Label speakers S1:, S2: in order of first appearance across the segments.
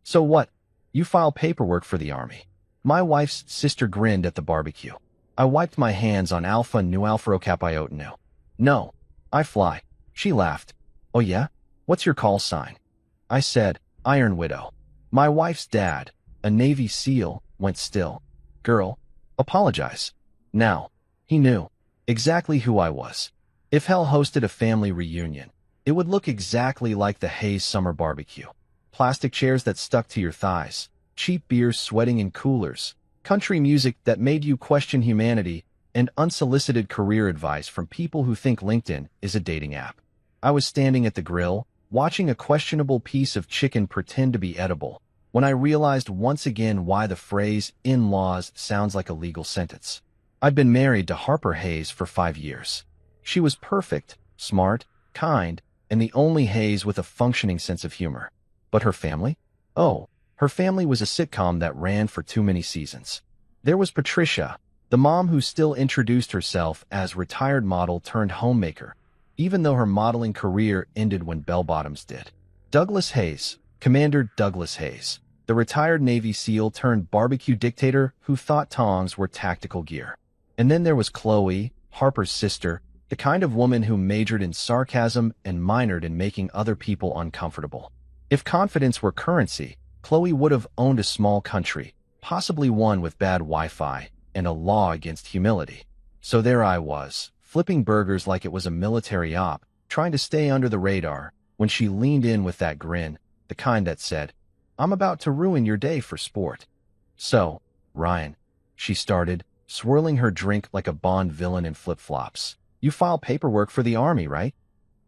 S1: So what? You file paperwork for the army. My wife's sister grinned at the barbecue. I wiped my hands on Alpha Nu Alpha Kappa. No, I fly. She laughed. Oh yeah? What's your call sign? I said, Iron Widow. My wife's dad, a Navy SEAL, went still. Girl, apologize. Now, he knew exactly who I was. If hell hosted a family reunion, it would look exactly like the Hayes summer barbecue. Plastic chairs that stuck to your thighs, cheap beers sweating in coolers, country music that made you question humanity, and unsolicited career advice from people who think LinkedIn is a dating app. I was standing at the grill, watching a questionable piece of chicken pretend to be edible, when I realized once again why the phrase in-laws sounds like a legal sentence. I'd been married to Harper Hayes for 5 years. She was perfect, smart, kind, and the only Hayes with a functioning sense of humor. But her family? Oh, her family was a sitcom that ran for too many seasons. There was Patricia, the mom who still introduced herself as retired model turned homemaker, even though her modeling career ended when bell bottoms did. Douglas Hayes, Commander Douglas Hayes, the retired Navy SEAL turned barbecue dictator who thought tongs were tactical gear. And then there was Chloe, Harper's sister, the kind of woman who majored in sarcasm and minored in making other people uncomfortable. If confidence were currency, Chloe would have owned a small country, possibly one with bad Wi-Fi and a law against humility. So there I was, flipping burgers like it was a military op, trying to stay under the radar, when she leaned in with that grin, the kind that said, I'm about to ruin your day for sport. So, Ryan, she started, swirling her drink like a Bond villain in flip-flops. You file paperwork for the army, right?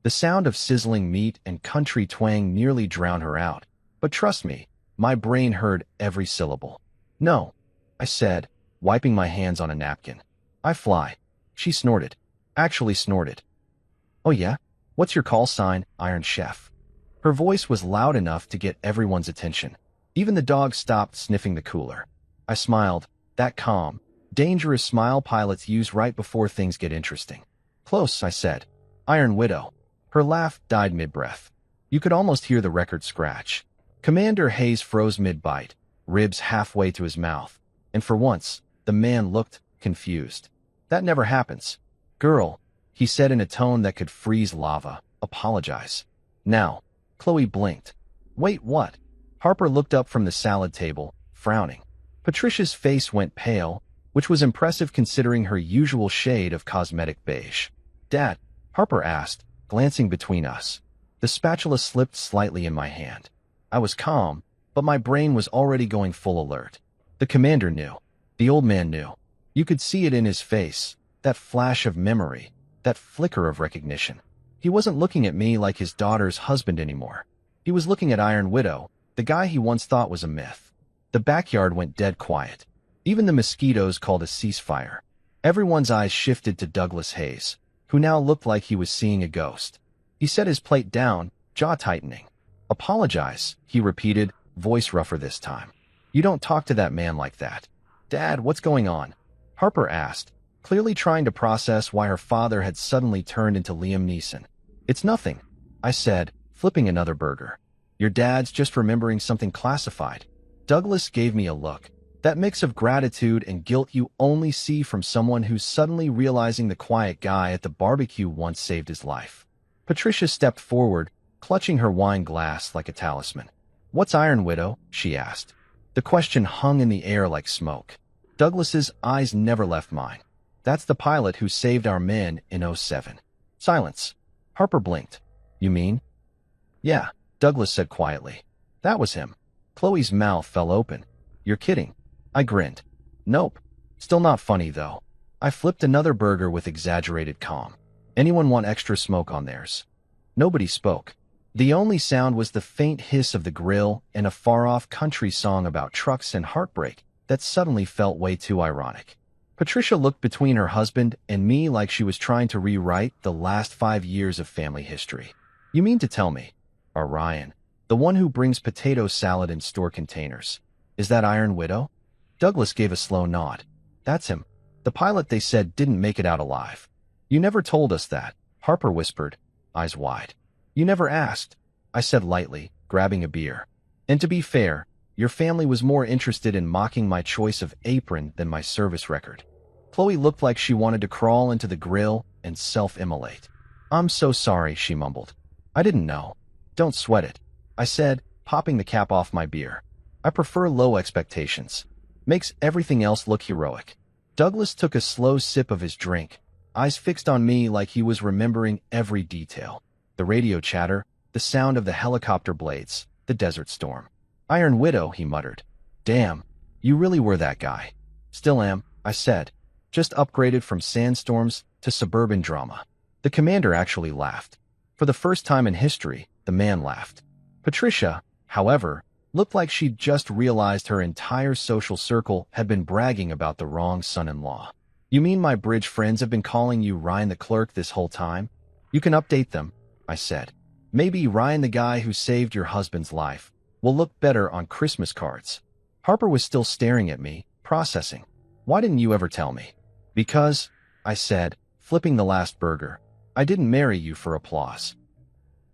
S1: The sound of sizzling meat and country twang nearly drowned her out. But trust me, my brain heard every syllable. No, I said, wiping my hands on a napkin. I fly. She snorted. Actually snorted. Oh yeah? What's your call sign, Iron Chef? Her voice was loud enough to get everyone's attention. Even the dog stopped sniffing the cooler. I smiled, that calm, dangerous smile pilots use right before things get interesting. Close, I said. Iron Widow. Her laugh died mid-breath. You could almost hear the record scratch. Commander Hayes froze mid-bite, ribs halfway to his mouth, and for once, the man looked confused. That never happens. Girl, he said in a tone that could freeze lava, apologize. Now, Chloe blinked. Wait, what? Harper looked up from the salad table, frowning. Patricia's face went pale, which was impressive considering her usual shade of cosmetic beige. Dad, Harper asked, glancing between us. The spatula slipped slightly in my hand. I was calm, but my brain was already going full alert. The commander knew. The old man knew. You could see it in his face, that flash of memory, that flicker of recognition. He wasn't looking at me like his daughter's husband anymore. He was looking at Iron Widow, the guy he once thought was a myth. The backyard went dead quiet. Even the mosquitoes called a ceasefire. Everyone's eyes shifted to Douglas Hayes, who now looked like he was seeing a ghost. He set his plate down, jaw tightening. Apologize, he repeated, voice rougher this time. You don't talk to that man like that. Dad, what's going on? Harper asked, clearly trying to process why her father had suddenly turned into Liam Neeson. It's nothing, I said, flipping another burger. Your dad's just remembering something classified. Douglas gave me a look, that mix of gratitude and guilt you only see from someone who's suddenly realizing the quiet guy at the barbecue once saved his life. Patricia stepped forward, clutching her wine glass like a talisman. What's Iron Widow? She asked. The question hung in the air like smoke. Douglas's eyes never left mine. That's the pilot who saved our men in '07. Silence. Harper blinked. You mean? Yeah, Douglas said quietly. That was him. Chloe's mouth fell open. You're kidding. I grinned. Nope. Still not funny, though. I flipped another burger with exaggerated calm. Anyone want extra smoke on theirs? Nobody spoke. The only sound was the faint hiss of the grill and a far-off country song about trucks and heartbreak that suddenly felt way too ironic. Patricia looked between her husband and me like she was trying to rewrite the last 5 years of family history. You mean to tell me, Ryan, the one who brings potato salad in store containers, is that Iron Widow? Douglas gave a slow nod. That's him. The pilot they said didn't make it out alive. You never told us that, Harper whispered, eyes wide. You never asked, I said lightly, grabbing a beer. And to be fair, Your family was more interested in mocking my choice of apron than my service record. Chloe looked like she wanted to crawl into the grill and self-immolate. I'm so sorry, she mumbled. I didn't know. Don't sweat it, I said, popping the cap off my beer. I prefer low expectations. Makes everything else look heroic. Douglas took a slow sip of his drink, eyes fixed on me like he was remembering every detail. The radio chatter, the sound of the helicopter blades, the desert storm. Iron Widow, he muttered. Damn, you really were that guy. Still am, I said. Just upgraded from sandstorms to suburban drama. The commander actually laughed. For the first time in history, the man laughed. Patricia, however, looked like she'd just realized her entire social circle had been bragging about the wrong son-in-law. You mean my bridge friends have been calling you Ryan the clerk this whole time? You can update them, I said. Maybe Ryan the guy who saved your husband's life will look better on Christmas cards. Harper was still staring at me, processing. Why didn't you ever tell me? Because, I said, flipping the last burger, I didn't marry you for applause.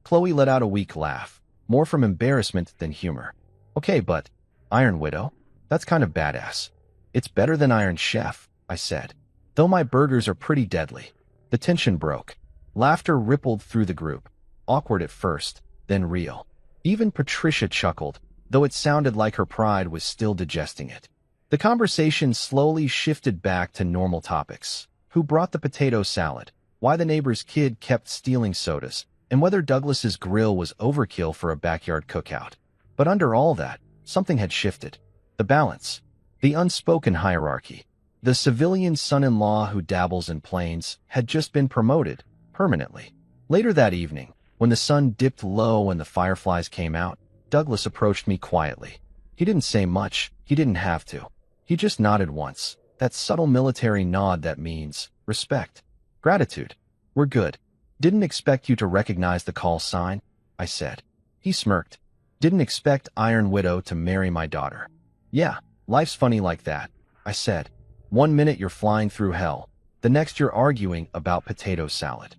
S1: Chloe let out a weak laugh, more from embarrassment than humor. Okay, but Iron Widow? That's kind of badass. It's better than Iron Chef, I said. Though my burgers are pretty deadly. The tension broke. Laughter rippled through the group. Awkward at first, then real. Even Patricia chuckled, though it sounded like her pride was still digesting it. The conversation slowly shifted back to normal topics. Who brought the potato salad? Why the neighbor's kid kept stealing sodas? And whether Douglas's grill was overkill for a backyard cookout. But under all that, something had shifted. The balance. The unspoken hierarchy. The civilian son-in-law who dabbles in planes had just been promoted, permanently. Later that evening, when the sun dipped low and the fireflies came out, Douglas approached me quietly. He didn't say much. He didn't have to. He just nodded once. That subtle military nod that means respect. Gratitude. We're good. Didn't expect you to recognize the call sign, I said. He smirked. Didn't expect Iron Widow to marry my daughter. Yeah, life's funny like that, I said. 1 minute you're flying through hell. The next you're arguing about potato salad.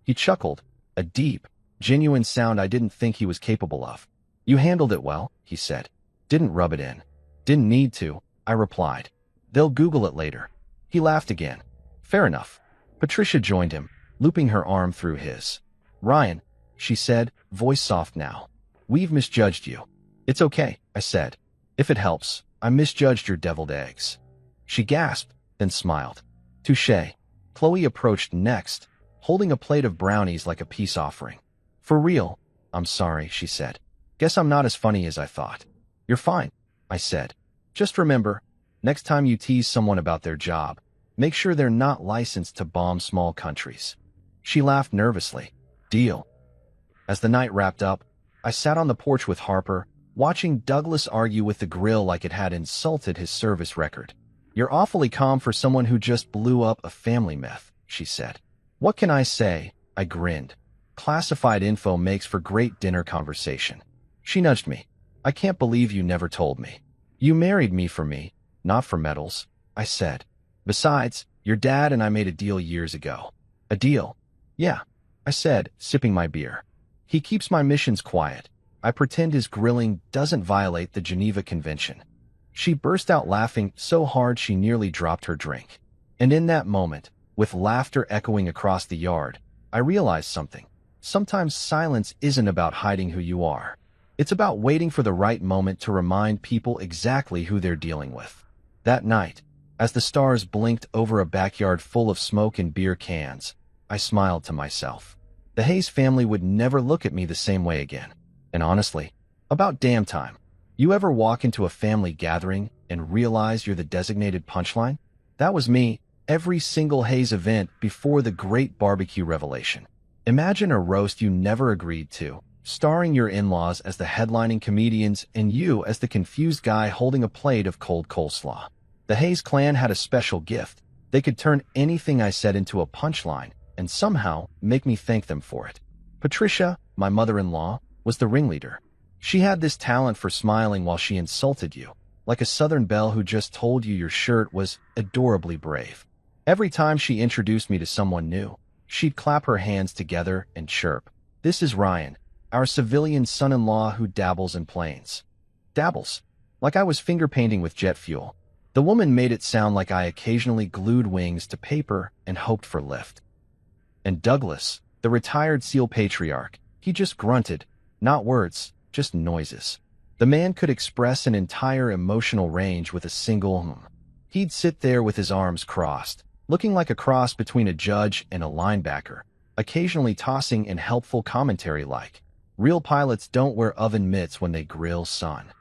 S1: He chuckled, a deep, genuine sound I didn't think he was capable of. You handled it well, he said. Didn't rub it in. Didn't need to, I replied. They'll Google it later. He laughed again. Fair enough. Patricia joined him, looping her arm through his. Ryan, she said, voice soft now. We've misjudged you. It's okay, I said. If it helps, I misjudged your deviled eggs. She gasped, then smiled. Touché. Chloe approached next, holding a plate of brownies like a peace offering. For real, I'm sorry, she said. Guess I'm not as funny as I thought. You're fine, I said. Just remember, next time you tease someone about their job, make sure they're not licensed to bomb small countries. She laughed nervously. Deal. As the night wrapped up, I sat on the porch with Harper, watching Douglas argue with the grill like it had insulted his service record. You're awfully calm for someone who just blew up a family myth, she said. What can I say? I grinned. Classified info makes for great dinner conversation. She nudged me. I can't believe you never told me. You married me for me, not for medals, I said. Besides, your dad and I made a deal years ago. A deal? Yeah, I said, sipping my beer. He keeps my missions quiet. I pretend his grilling doesn't violate the Geneva Convention. She burst out laughing so hard she nearly dropped her drink. And in that moment, with laughter echoing across the yard, I realized something. Sometimes silence isn't about hiding who you are. It's about waiting for the right moment to remind people exactly who they're dealing with. That night, as the stars blinked over a backyard full of smoke and beer cans, I smiled to myself. The Hayes family would never look at me the same way again. And honestly, about damn time. You ever walk into a family gathering and realize you're the designated punchline? That was me, every single Hayes event before the great barbecue revelation. Imagine a roast you never agreed to, starring your in-laws as the headlining comedians and you as the confused guy holding a plate of cold coleslaw. The Hayes clan had a special gift. They could turn anything I said into a punchline and somehow make me thank them for it. Patricia, my mother-in-law, was the ringleader. She had this talent for smiling while she insulted you, like a Southern belle who just told you your shirt was adorably brave. Every time she introduced me to someone new, she'd clap her hands together and chirp, "This is Ryan, our civilian son-in-law who dabbles in planes." Dabbles. like I was finger painting with jet fuel. The woman made it sound like I occasionally glued wings to paper and hoped for lift. And Douglas, the retired SEAL patriarch, he just grunted, not words, just noises. The man could express an entire emotional range with a single He'd sit there with his arms crossed, looking like a cross between a judge and a linebacker, occasionally tossing in helpful commentary like, "Real pilots don't wear oven mitts when they grill, son."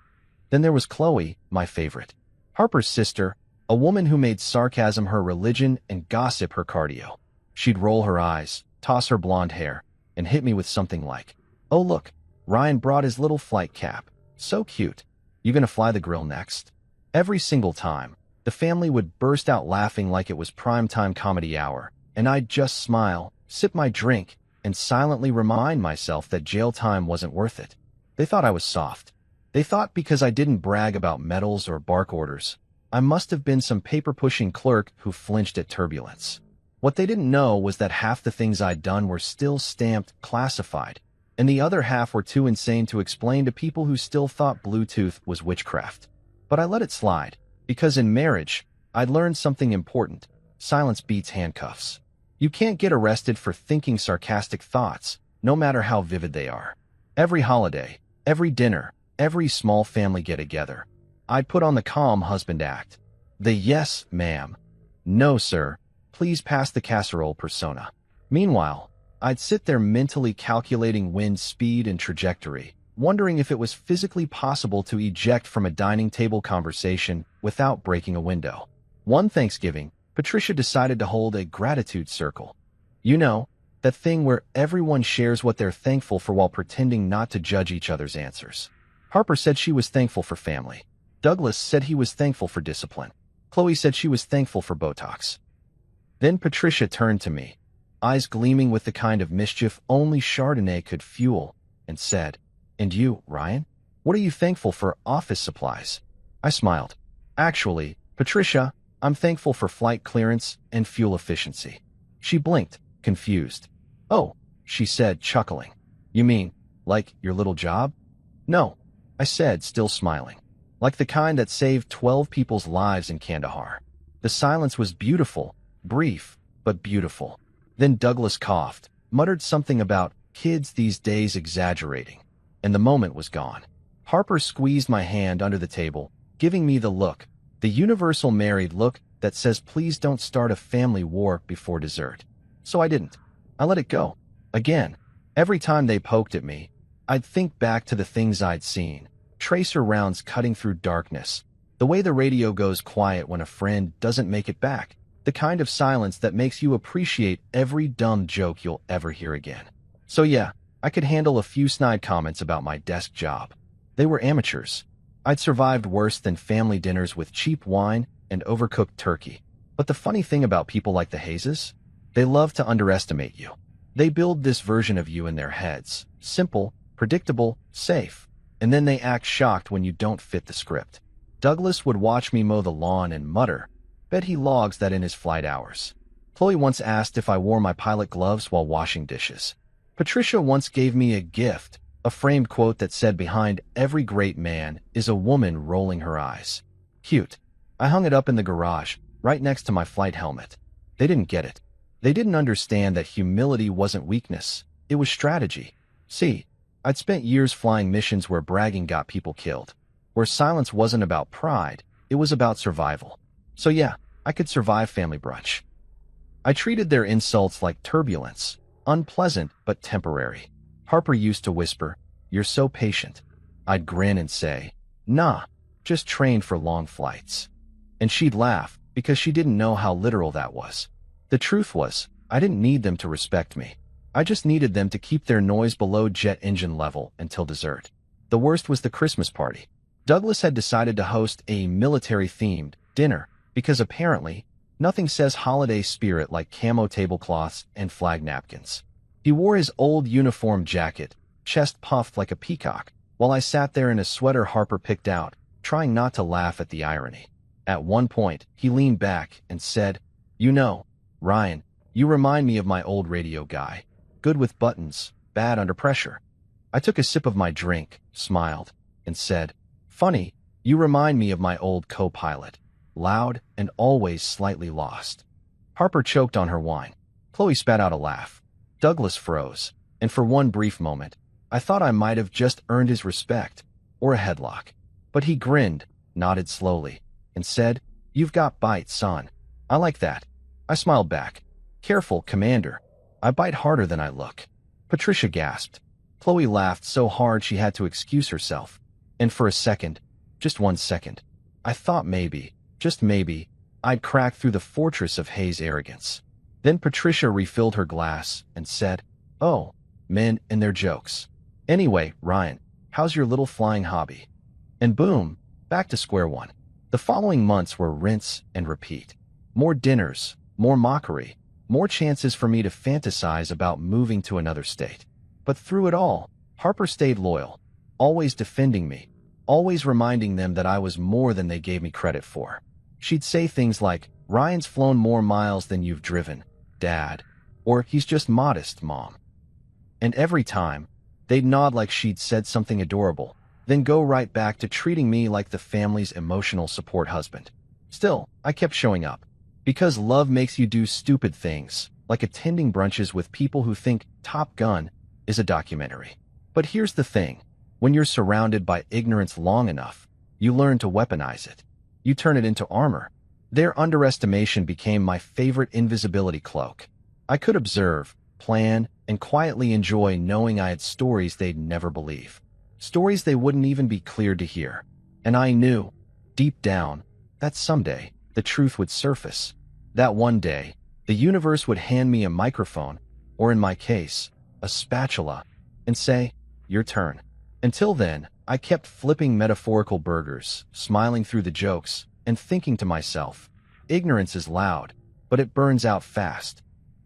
S1: Then there was Chloe, my favorite. Harper's sister, a woman who made sarcasm her religion and gossip her cardio. She'd roll her eyes, toss her blonde hair, and hit me with something like, "Oh look, Ryan brought his little flight cap. So cute. You gonna fly the grill next?" Every single time, the family would burst out laughing like it was primetime comedy hour, and I'd just smile, sip my drink, and silently remind myself that jail time wasn't worth it. They thought I was soft. They thought because I didn't brag about medals or bark orders, I must have been some paper-pushing clerk who flinched at turbulence. What they didn't know was that half the things I'd done were still stamped classified, and the other half were too insane to explain to people who still thought Bluetooth was witchcraft. But I let it slide, because in marriage, I'd learned something important. Silence beats handcuffs. You can't get arrested for thinking sarcastic thoughts, no matter how vivid they are. Every holiday, every dinner, every small family get-together, I'd put on the calm husband act. The "yes, ma'am," "no, sir, please pass the casserole" persona. Meanwhile, I'd sit there mentally calculating wind speed and trajectory, wondering if it was physically possible to eject from a dining table conversation without breaking a window. One Thanksgiving, Patricia decided to hold a gratitude circle. You know, that thing where everyone shares what they're thankful for while pretending not to judge each other's answers. Harper said she was thankful for family. Douglas said he was thankful for discipline. Chloe said she was thankful for Botox. Then Patricia turned to me, eyes gleaming with the kind of mischief only Chardonnay could fuel, and said, "And you, Ryan? What are you thankful for? Office supplies?" I smiled. "Actually, Patricia, I'm thankful for flight clearance and fuel efficiency." She blinked, confused. "Oh," she said, chuckling. "You mean, like, your little job?" "No," I said, still smiling. "Like the kind that saved 12 people's lives in Kandahar." The silence was beautiful, brief, but beautiful. Then Douglas coughed, muttered something about kids these days exaggerating, and the moment was gone. Harper squeezed my hand under the table, giving me the look, the universal married look that says please don't start a family war before dessert. So I didn't. I let it go. Again, every time they poked at me, I'd think back to the things I'd seen. Tracer rounds cutting through darkness. The way the radio goes quiet when a friend doesn't make it back. The kind of silence that makes you appreciate every dumb joke you'll ever hear again. So yeah, I could handle a few snide comments about my desk job. They were amateurs. I'd survived worse than family dinners with cheap wine and overcooked turkey. But the funny thing about people like the Hayes, they love to underestimate you. They build this version of you in their heads. Simple, predictable, safe. And then they act shocked when you don't fit the script. Douglas would watch me mow the lawn and mutter, "Bet he logs that in his flight hours." Chloe once asked if I wore my pilot gloves while washing dishes. Patricia once gave me a gift, a framed quote that said behind every great man is a woman rolling her eyes. Cute. I hung it up in the garage, right next to my flight helmet. They didn't get it. They didn't understand that humility wasn't weakness, it was strategy. See, I'd spent years flying missions where bragging got people killed, where silence wasn't about pride, it was about survival. So yeah, I could survive family brunch. I treated their insults like turbulence, unpleasant but temporary. Harper used to whisper, "You're so patient." I'd grin and say, "Nah, just trained for long flights." And she'd laugh, because she didn't know how literal that was. The truth was, I didn't need them to respect me. I just needed them to keep their noise below jet engine level until dessert. The worst was the Christmas party. Douglas had decided to host a military-themed dinner, because apparently, nothing says holiday spirit like camo tablecloths and flag napkins. He wore his old uniform jacket, chest puffed like a peacock, while I sat there in a sweater Harper picked out, trying not to laugh at the irony. At one point, he leaned back and said, "You know, Ryan, you remind me of my old radio guy. Good with buttons, bad under pressure." I took a sip of my drink, smiled, and said, "Funny, You remind me of my old co-pilot, loud and always slightly lost. Harper choked on her wine. Chloe spat out a laugh. Douglas froze, and for one brief moment, I thought I might have just earned his respect, or a headlock. But he grinned, nodded slowly, and said, "You've got bite, son. I like that." I smiled back. "Careful, Commander. I bite harder than I look." Patricia gasped. Chloe laughed so hard she had to excuse herself. And for a second, just 1 second, I thought maybe, just maybe, I'd crack through the fortress of Hayes' arrogance. Then Patricia refilled her glass and said, "Oh, men and their jokes. Anyway, Ryan, how's your little flying hobby?" And boom, back to square one. The following months were rinse and repeat. More dinners, more mockery, more chances for me to fantasize about moving to another state. But through it all, Harper stayed loyal, always defending me, always reminding them that I was more than they gave me credit for. She'd say things like, "Ryan's flown more miles than you've driven, Dad," or "He's just modest, Mom." And every time, they'd nod like she'd said something adorable, then go right back to treating me like the family's emotional support husband. Still, I kept showing up. Because love makes you do stupid things, like attending brunches with people who think Top Gun is a documentary. But here's the thing. When you're surrounded by ignorance long enough, you learn to weaponize it. You turn it into armor. Their underestimation became my favorite invisibility cloak. I could observe, plan, and quietly enjoy knowing I had stories they'd never believe. Stories they wouldn't even be cleared to hear. And I knew, deep down, that someday the truth would surface. That one day, the universe would hand me a microphone, or in my case, a spatula, and say, "Your turn." Until then, I kept flipping metaphorical burgers, smiling through the jokes, and thinking to myself, ignorance is loud, but it burns out fast.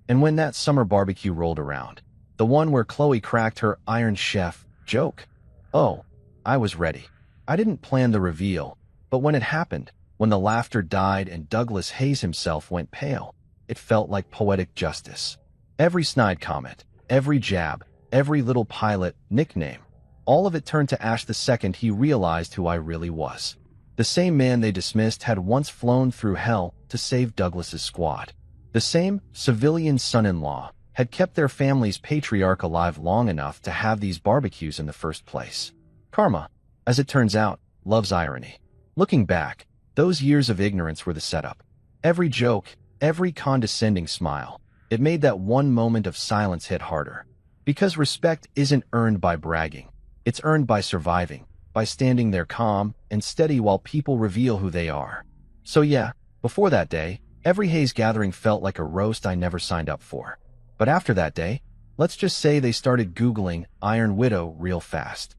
S1: And when that summer barbecue rolled around, the one where Chloe cracked her Iron Chef joke, oh, I was ready. I didn't plan the reveal, but when it happened, when the laughter died and Douglas Hayes himself went pale, it felt like poetic justice. Every snide comment, every jab, every little pilot nickname, all of it turned to ash the second he realized who I really was. The same man they dismissed had once flown through hell to save Douglas's squad. The same civilian son-in-law had kept their family's patriarch alive long enough to have these barbecues in the first place. Karma, as it turns out, loves irony. Looking back, those years of ignorance were the setup. Every joke, every condescending smile, it made that one moment of silence hit harder. Because respect isn't earned by bragging. It's earned by surviving, by standing there calm and steady while people reveal who they are. So yeah, before that day, every Hayes gathering felt like a roast I never signed up for. But after that day, let's just say they started Googling Iron Widow real fast.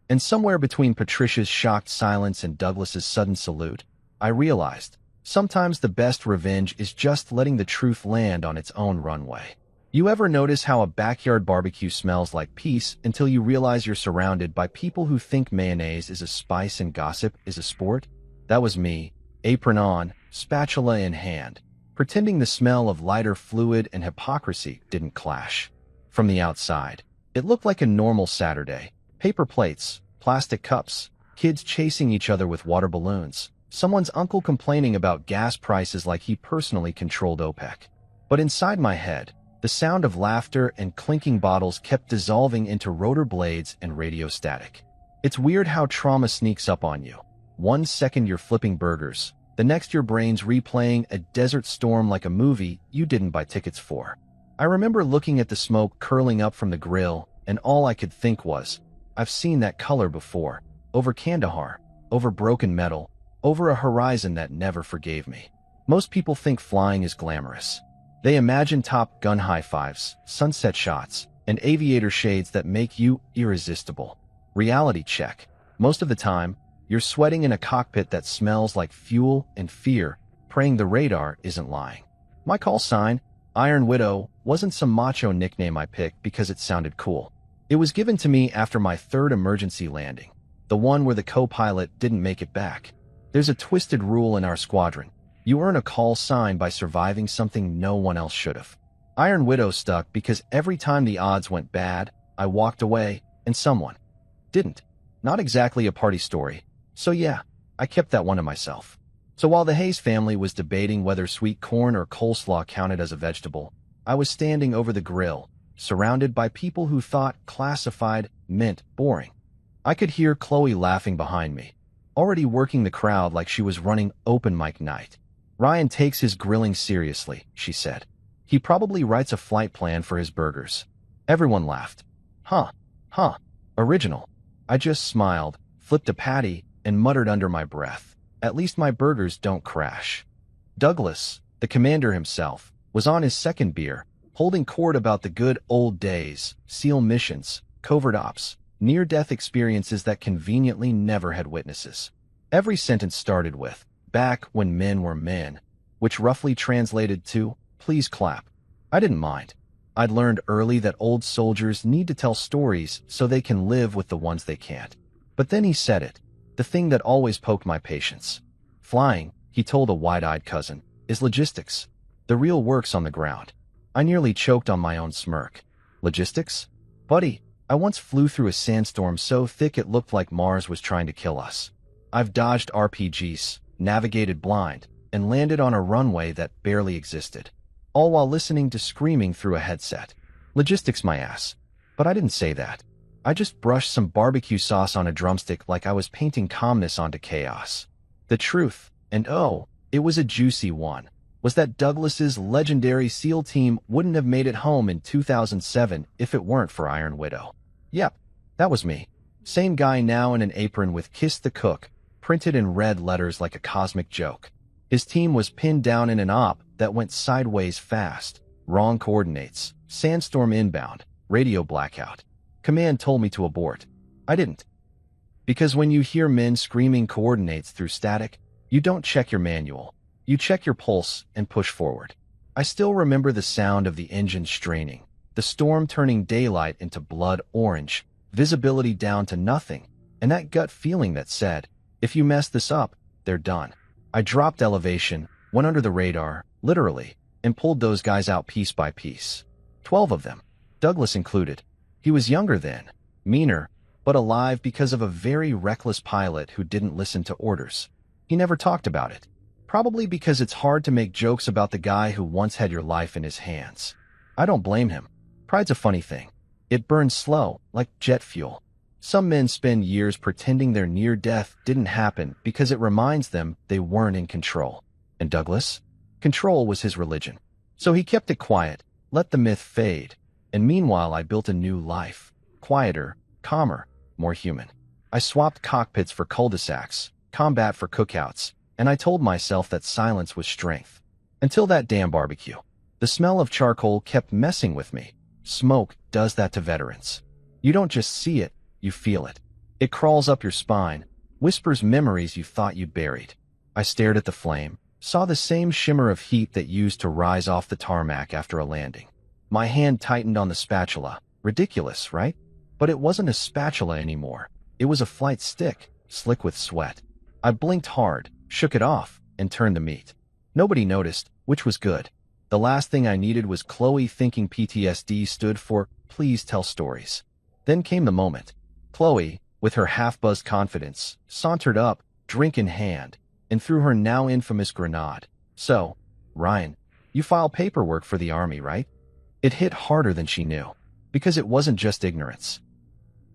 S1: And somewhere between Patricia's shocked silence and Douglas's sudden salute, I realized, sometimes the best revenge is just letting the truth land on its own runway. You ever notice how a backyard barbecue smells like peace until you realize you're surrounded by people who think mayonnaise is a spice and gossip is a sport? That was me, apron on, spatula in hand, pretending the smell of lighter fluid and hypocrisy didn't clash. From the outside, it looked like a normal Saturday. Paper plates, plastic cups, kids chasing each other with water balloons, someone's uncle complaining about gas prices like he personally controlled OPEC. But inside my head, the sound of laughter and clinking bottles kept dissolving into rotor blades and radio static. It's weird how trauma sneaks up on you. 1 second you're flipping burgers, the next your brain's replaying a desert storm like a movie you didn't buy tickets for. I remember looking at the smoke curling up from the grill, and all I could think was, I've seen that color before, over Kandahar, over broken metal, over a horizon that never forgave me. Most people think flying is glamorous. They imagine Top Gun high fives, sunset shots, and aviator shades that make you irresistible. Reality check. Most of the time, you're sweating in a cockpit that smells like fuel and fear, praying the radar isn't lying. My call sign, Iron Widow, wasn't some macho nickname I picked because it sounded cool. It was given to me after my third emergency landing, the one where the co-pilot didn't make it back. There's a twisted rule in our squadron. You earn a call sign by surviving something no one else should have. Iron Widow stuck because every time the odds went bad, I walked away, and someone didn't. Not exactly a party story. So yeah, I kept that one to myself. So while the Hayes family was debating whether sweet corn or coleslaw counted as a vegetable, I was standing over the grill, surrounded by people who thought classified meant boring. I could hear Chloe laughing behind me, already working the crowd like she was running open mic night. Ryan takes his grilling seriously, she said. He probably writes a flight plan for his burgers. Everyone laughed. Huh, original. I just smiled, flipped a patty, and muttered under my breath, at least my burgers don't crash. Douglas, the commander himself, was on his second beer, holding court about the good old days, SEAL missions, covert ops, near-death experiences that conveniently never had witnesses. Every sentence started with, back when men were men, which roughly translated to, please clap. I didn't mind. I'd learned early that old soldiers need to tell stories so they can live with the ones they can't. But then he said it, the thing that always poked my patience. Flying, he told a wide-eyed cousin, is logistics. The real work's on the ground. I nearly choked on my own smirk. Logistics? Buddy, I once flew through a sandstorm so thick it looked like Mars was trying to kill us. I've dodged RPGs, navigated blind, and landed on a runway that barely existed, all while listening to screaming through a headset. Logistics my ass. But I didn't say that. I just brushed some barbecue sauce on a drumstick like I was painting calmness onto chaos. The truth, and oh, it was a juicy one, was that Douglas's legendary SEAL team wouldn't have made it home in 2007 if it weren't for Iron Widow. Yep, that was me. Same guy now in an apron with Kiss the Cook, printed in red letters like a cosmic joke. His team was pinned down in an op that went sideways fast, wrong coordinates, sandstorm inbound, radio blackout. Command told me to abort. I didn't. Because when you hear men screaming coordinates through static, you don't check your manual. You check your pulse and push forward. I still remember the sound of the engine straining, the storm turning daylight into blood orange, visibility down to nothing, and that gut feeling that said, if you mess this up, they're done. I dropped elevation, went under the radar, literally, and pulled those guys out piece by piece. 12 of them, Douglas included. He was younger then, meaner, but alive because of a very reckless pilot who didn't listen to orders. He never talked about it. Probably because it's hard to make jokes about the guy who once had your life in his hands. I don't blame him. Pride's a funny thing. It burns slow, like jet fuel. Some men spend years pretending their near-death didn't happen because it reminds them they weren't in control. And Douglas? Control was his religion. So he kept it quiet, let the myth fade. And meanwhile I built a new life. Quieter, calmer, more human. I swapped cockpits for cul-de-sacs, combat for cookouts, and I told myself that silence was strength. Until that damn barbecue. The smell of charcoal kept messing with me. Smoke does that to veterans. You don't just see it, you feel it. It crawls up your spine, whispers memories you thought you'd buried. I stared at the flame, saw the same shimmer of heat that used to rise off the tarmac after a landing. My hand tightened on the spatula. Ridiculous, right? But it wasn't a spatula anymore. It was a flight stick, slick with sweat. I blinked hard, shook it off, and turned to meat. Nobody noticed, which was good. The last thing I needed was Chloe thinking PTSD stood for, please tell stories. Then came the moment. Chloe, with her half-buzzed confidence, sauntered up, drink in hand, and threw her now infamous grenade. So, Ryan, you file paperwork for the Army, right? It hit harder than she knew, because it wasn't just ignorance.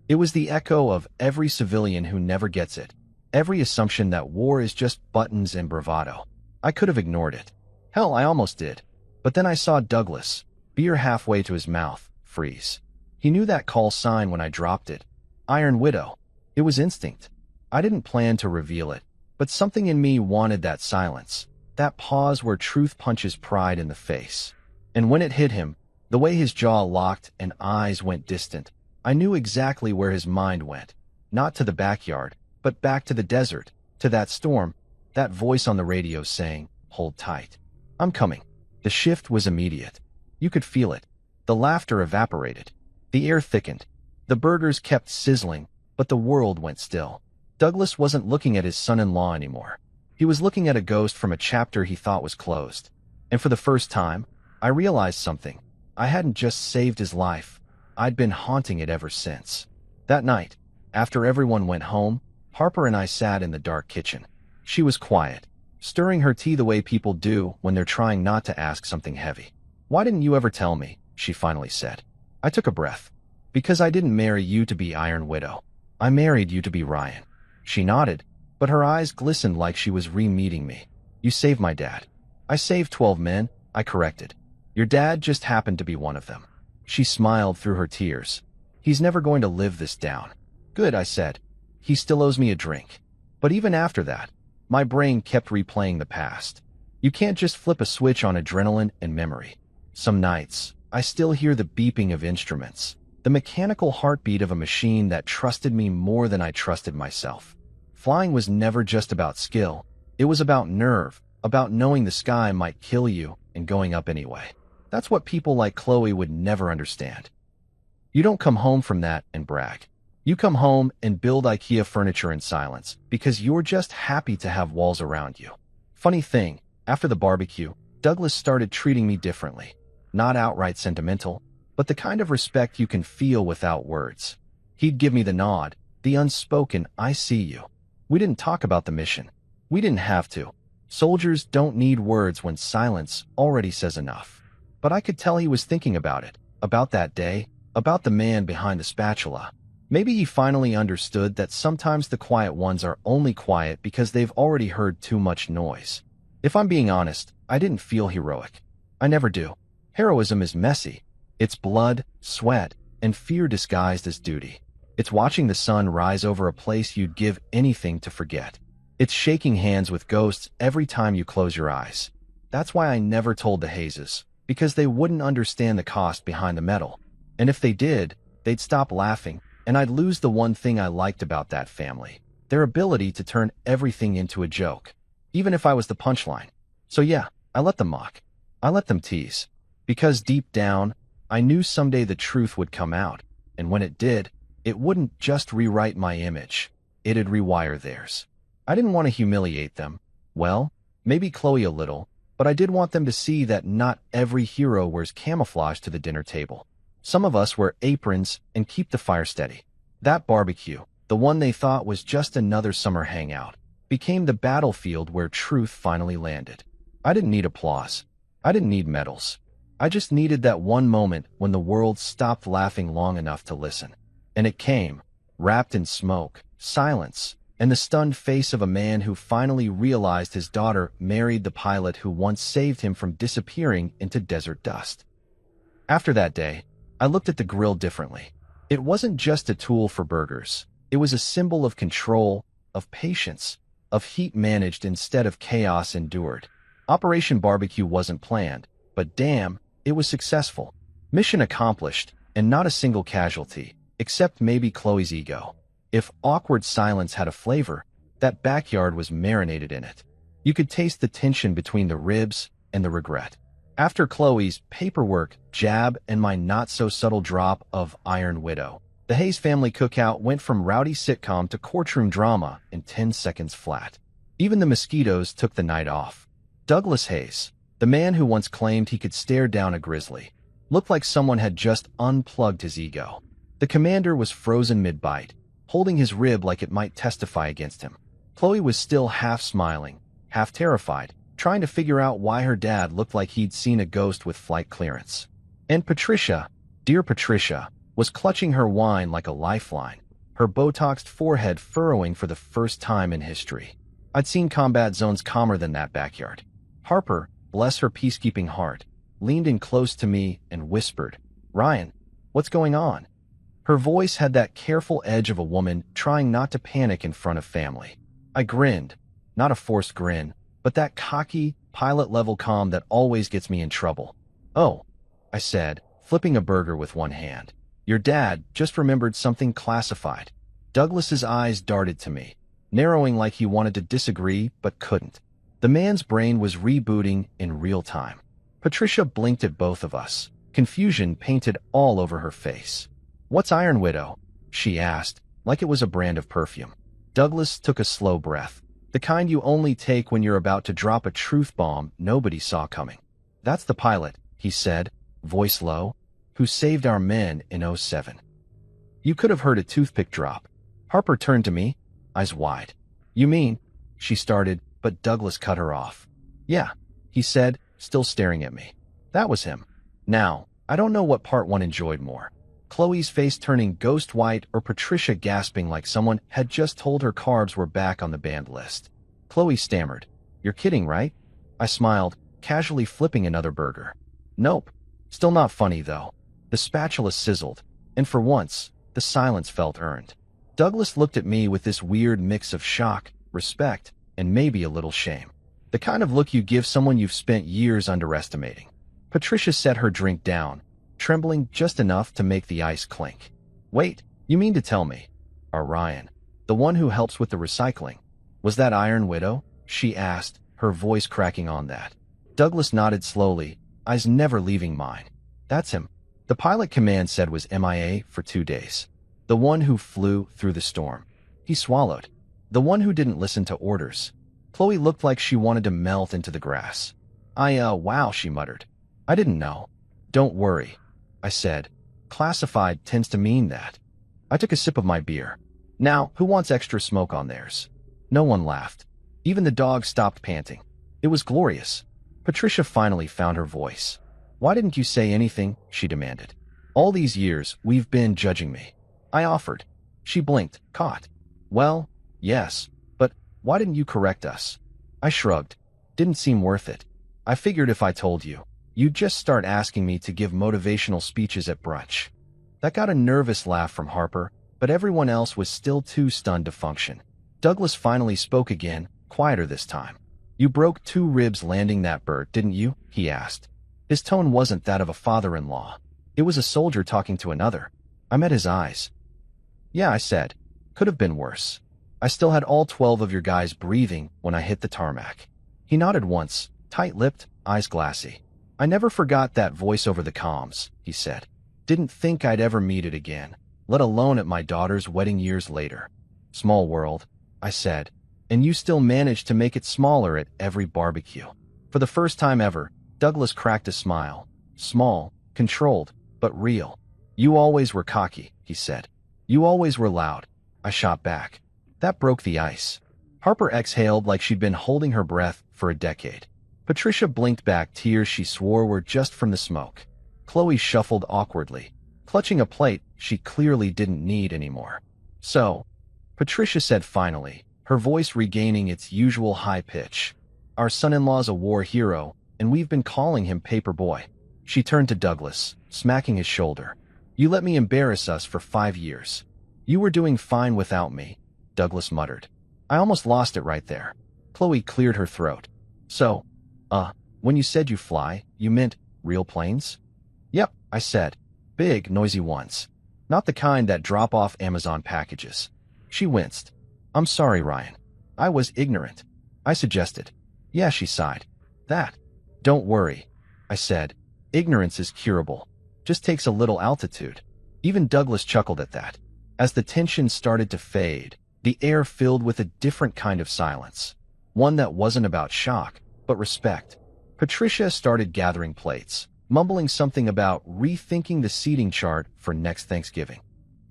S1: It was the echo of every civilian who never gets it, every assumption that war is just buttons and bravado. I could have ignored it. Hell, I almost did. But then I saw Douglas, beer halfway to his mouth, freeze. He knew that call sign when I dropped it. Iron Widow. It was instinct. I didn't plan to reveal it, but something in me wanted that silence, that pause where truth punches pride in the face. And when it hit him, the way his jaw locked and eyes went distant, I knew exactly where his mind went. Not to the backyard, but back to the desert, to that storm, that voice on the radio saying, hold tight. I'm coming. The shift was immediate. You could feel it. The laughter evaporated. The air thickened. The burgers kept sizzling, but the world went still. Douglas wasn't looking at his son-in-law anymore. He was looking at a ghost from a chapter he thought was closed. And for the first time, I realized something. I hadn't just saved his life. I'd been haunting it ever since. That night, after everyone went home, Harper and I sat in the dark kitchen. She was quiet, stirring her tea the way people do when they're trying not to ask something heavy. "Why didn't you ever tell me?" she finally said. I took a breath. "Because I didn't marry you to be Iron Widow. I married you to be Ryan." She nodded, but her eyes glistened like she was re-meeting me. "You saved my dad." "I saved 12 men," I corrected. "Your dad just happened to be one of them." She smiled through her tears. "He's never going to live this down." "Good," I said. "He still owes me a drink." But even after that, my brain kept replaying the past. You can't just flip a switch on adrenaline and memory. Some nights, I still hear the beeping of instruments, the mechanical heartbeat of a machine that trusted me more than I trusted myself. Flying was never just about skill. It was about nerve, about knowing the sky might kill you and going up anyway. That's what people like Chloe would never understand. You don't come home from that and brag. You come home and build IKEA furniture in silence because you're just happy to have walls around you. Funny thing, after the barbecue, Douglas started treating me differently. Not outright sentimental, but the kind of respect you can feel without words. He'd give me the nod, the unspoken "I see you." We didn't talk about the mission. We didn't have to. Soldiers don't need words when silence already says enough. But I could tell he was thinking about it, about that day, about the man behind the spatula. Maybe he finally understood that sometimes the quiet ones are only quiet because they've already heard too much noise. If I'm being honest, I didn't feel heroic. I never do. Heroism is messy. It's blood, sweat, and fear disguised as duty. It's watching the sun rise over a place you'd give anything to forget. It's shaking hands with ghosts every time you close your eyes. That's why I never told the Hazes, because they wouldn't understand the cost behind the medal. And if they did, they'd stop laughing, and I'd lose the one thing I liked about that family, their ability to turn everything into a joke, even if I was the punchline. So yeah, I let them mock. I let them tease. Because deep down, I knew someday the truth would come out, and when it did, it wouldn't just rewrite my image, it'd rewire theirs. I didn't want to humiliate them. Well, maybe Chloe a little, but I did want them to see that not every hero wears camouflage to the dinner table. Some of us wear aprons and keep the fire steady. That barbecue, the one they thought was just another summer hangout, became the battlefield where truth finally landed. I didn't need applause. I didn't need medals. I just needed that one moment when the world stopped laughing long enough to listen. And it came, wrapped in smoke, silence, and the stunned face of a man who finally realized his daughter married the pilot who once saved him from disappearing into desert dust. After that day, I looked at the grill differently. It wasn't just a tool for burgers. It was a symbol of control, of patience, of heat managed instead of chaos endured. Operation Barbecue wasn't planned, but damn, it was successful. Mission accomplished, and not a single casualty, except maybe Chloe's ego. If awkward silence had a flavor, that backyard was marinated in it. You could taste the tension between the ribs and the regret. After Chloe's paperwork jab and my not-so-subtle drop of Iron Widow, the Hayes family cookout went from rowdy sitcom to courtroom drama in 10 seconds flat. Even the mosquitoes took the night off. Douglas Hayes, the man who once claimed he could stare down a grizzly, looked like someone had just unplugged his ego. The commander was frozen mid-bite, holding his rib like it might testify against him. Chloe was still half smiling, half terrified, trying to figure out why her dad looked like he'd seen a ghost with flight clearance. And Patricia, dear Patricia, was clutching her wine like a lifeline, her Botoxed forehead furrowing for the first time in history. I'd seen combat zones calmer than that backyard. Harper, bless her peacekeeping heart, leaned in close to me and whispered, "Ryan, what's going on?" Her voice had that careful edge of a woman trying not to panic in front of family. I grinned, not a forced grin, but that cocky, pilot-level calm that always gets me in trouble. "Oh," I said, flipping a burger with one hand. "Your dad just remembered something classified." Douglas's eyes darted to me, narrowing like he wanted to disagree but couldn't. The man's brain was rebooting in real time. Patricia blinked at both of us, confusion painted all over her face. "What's Iron Widow?" she asked, like it was a brand of perfume. Douglas took a slow breath, the kind you only take when you're about to drop a truth bomb nobody saw coming. "That's the pilot," he said, voice low, "who saved our men in '07. You could have heard a toothpick drop. Harper turned to me, eyes wide. "You mean she started, but Douglas cut her off. Yeah, he said, still staring at me. That was him. Now, I don't know what part one enjoyed more. Chloe's face turning ghost white or Patricia gasping like someone had just told her carbs were back on the banned list. Chloe stammered. You're kidding, right? I smiled, casually flipping another burger. Nope. Still not funny, though. The spatula sizzled, and for once, the silence felt earned. Douglas looked at me with this weird mix of shock, respect, and maybe a little shame. The kind of look you give someone you've spent years underestimating. Patricia set her drink down, trembling just enough to make the ice clink. Wait, you mean to tell me? Orion, the one who helps with the recycling. Was that Iron Widow? She asked, her voice cracking on that. Douglas nodded slowly, eyes never leaving mine. That's him. The pilot command said was MIA for 2 days. The one who flew through the storm. He swallowed. The one who didn't listen to orders. Chloe looked like she wanted to melt into the grass. Wow, she muttered. I didn't know. Don't worry, I said. Classified tends to mean that. I took a sip of my beer. Now, who wants extra smoke on theirs? No one laughed. Even the dog stopped panting. It was glorious. Patricia finally found her voice. Why didn't you say anything? She demanded. All these years, we've been judging me. I offered. She blinked, caught. Well, yes, but why didn't you correct us? I shrugged. Didn't seem worth it. I figured if I told you, you'd just start asking me to give motivational speeches at brunch. That got a nervous laugh from Harper, but everyone else was still too stunned to function. Douglas finally spoke again, quieter this time. You broke 2 ribs landing that bird, didn't you? He asked. His tone wasn't that of a father-in-law. It was a soldier talking to another. I met his eyes. Yeah, I said. Could have been worse. I still had all 12 of your guys breathing when I hit the tarmac. He nodded once, tight-lipped, eyes glassy. I never forgot that voice over the comms, he said. Didn't think I'd ever meet it again, let alone at my daughter's wedding years later. Small world, I said, and you still managed to make it smaller at every barbecue. For the first time ever, Douglas cracked a smile. Small, controlled, but real. You always were cocky, he said. You always were loud. I shot back. That broke the ice. Harper exhaled like she'd been holding her breath for a decade. Patricia blinked back tears she swore were just from the smoke. Chloe shuffled awkwardly, clutching a plate she clearly didn't need anymore. So, Patricia said finally, her voice regaining its usual high pitch. Our son-in-law's a war hero, and we've been calling him Paper Boy. She turned to Douglas, smacking his shoulder. You let me embarrass us for 5 years. You were doing fine without me, Douglas muttered. I almost lost it right there. Chloe cleared her throat. So, when you said you fly, you meant real planes? Yep, I said. Big, noisy ones. Not the kind that drop off Amazon packages. She winced. I'm sorry, Ryan. I was ignorant. I suggested. Yeah, she sighed. That. Don't worry, I said. Ignorance is curable. Just takes a little altitude. Even Douglas chuckled at that. As the tension started to fade, the air filled with a different kind of silence. One that wasn't about shock, but respect. Patricia started gathering plates, mumbling something about rethinking the seating chart for next Thanksgiving.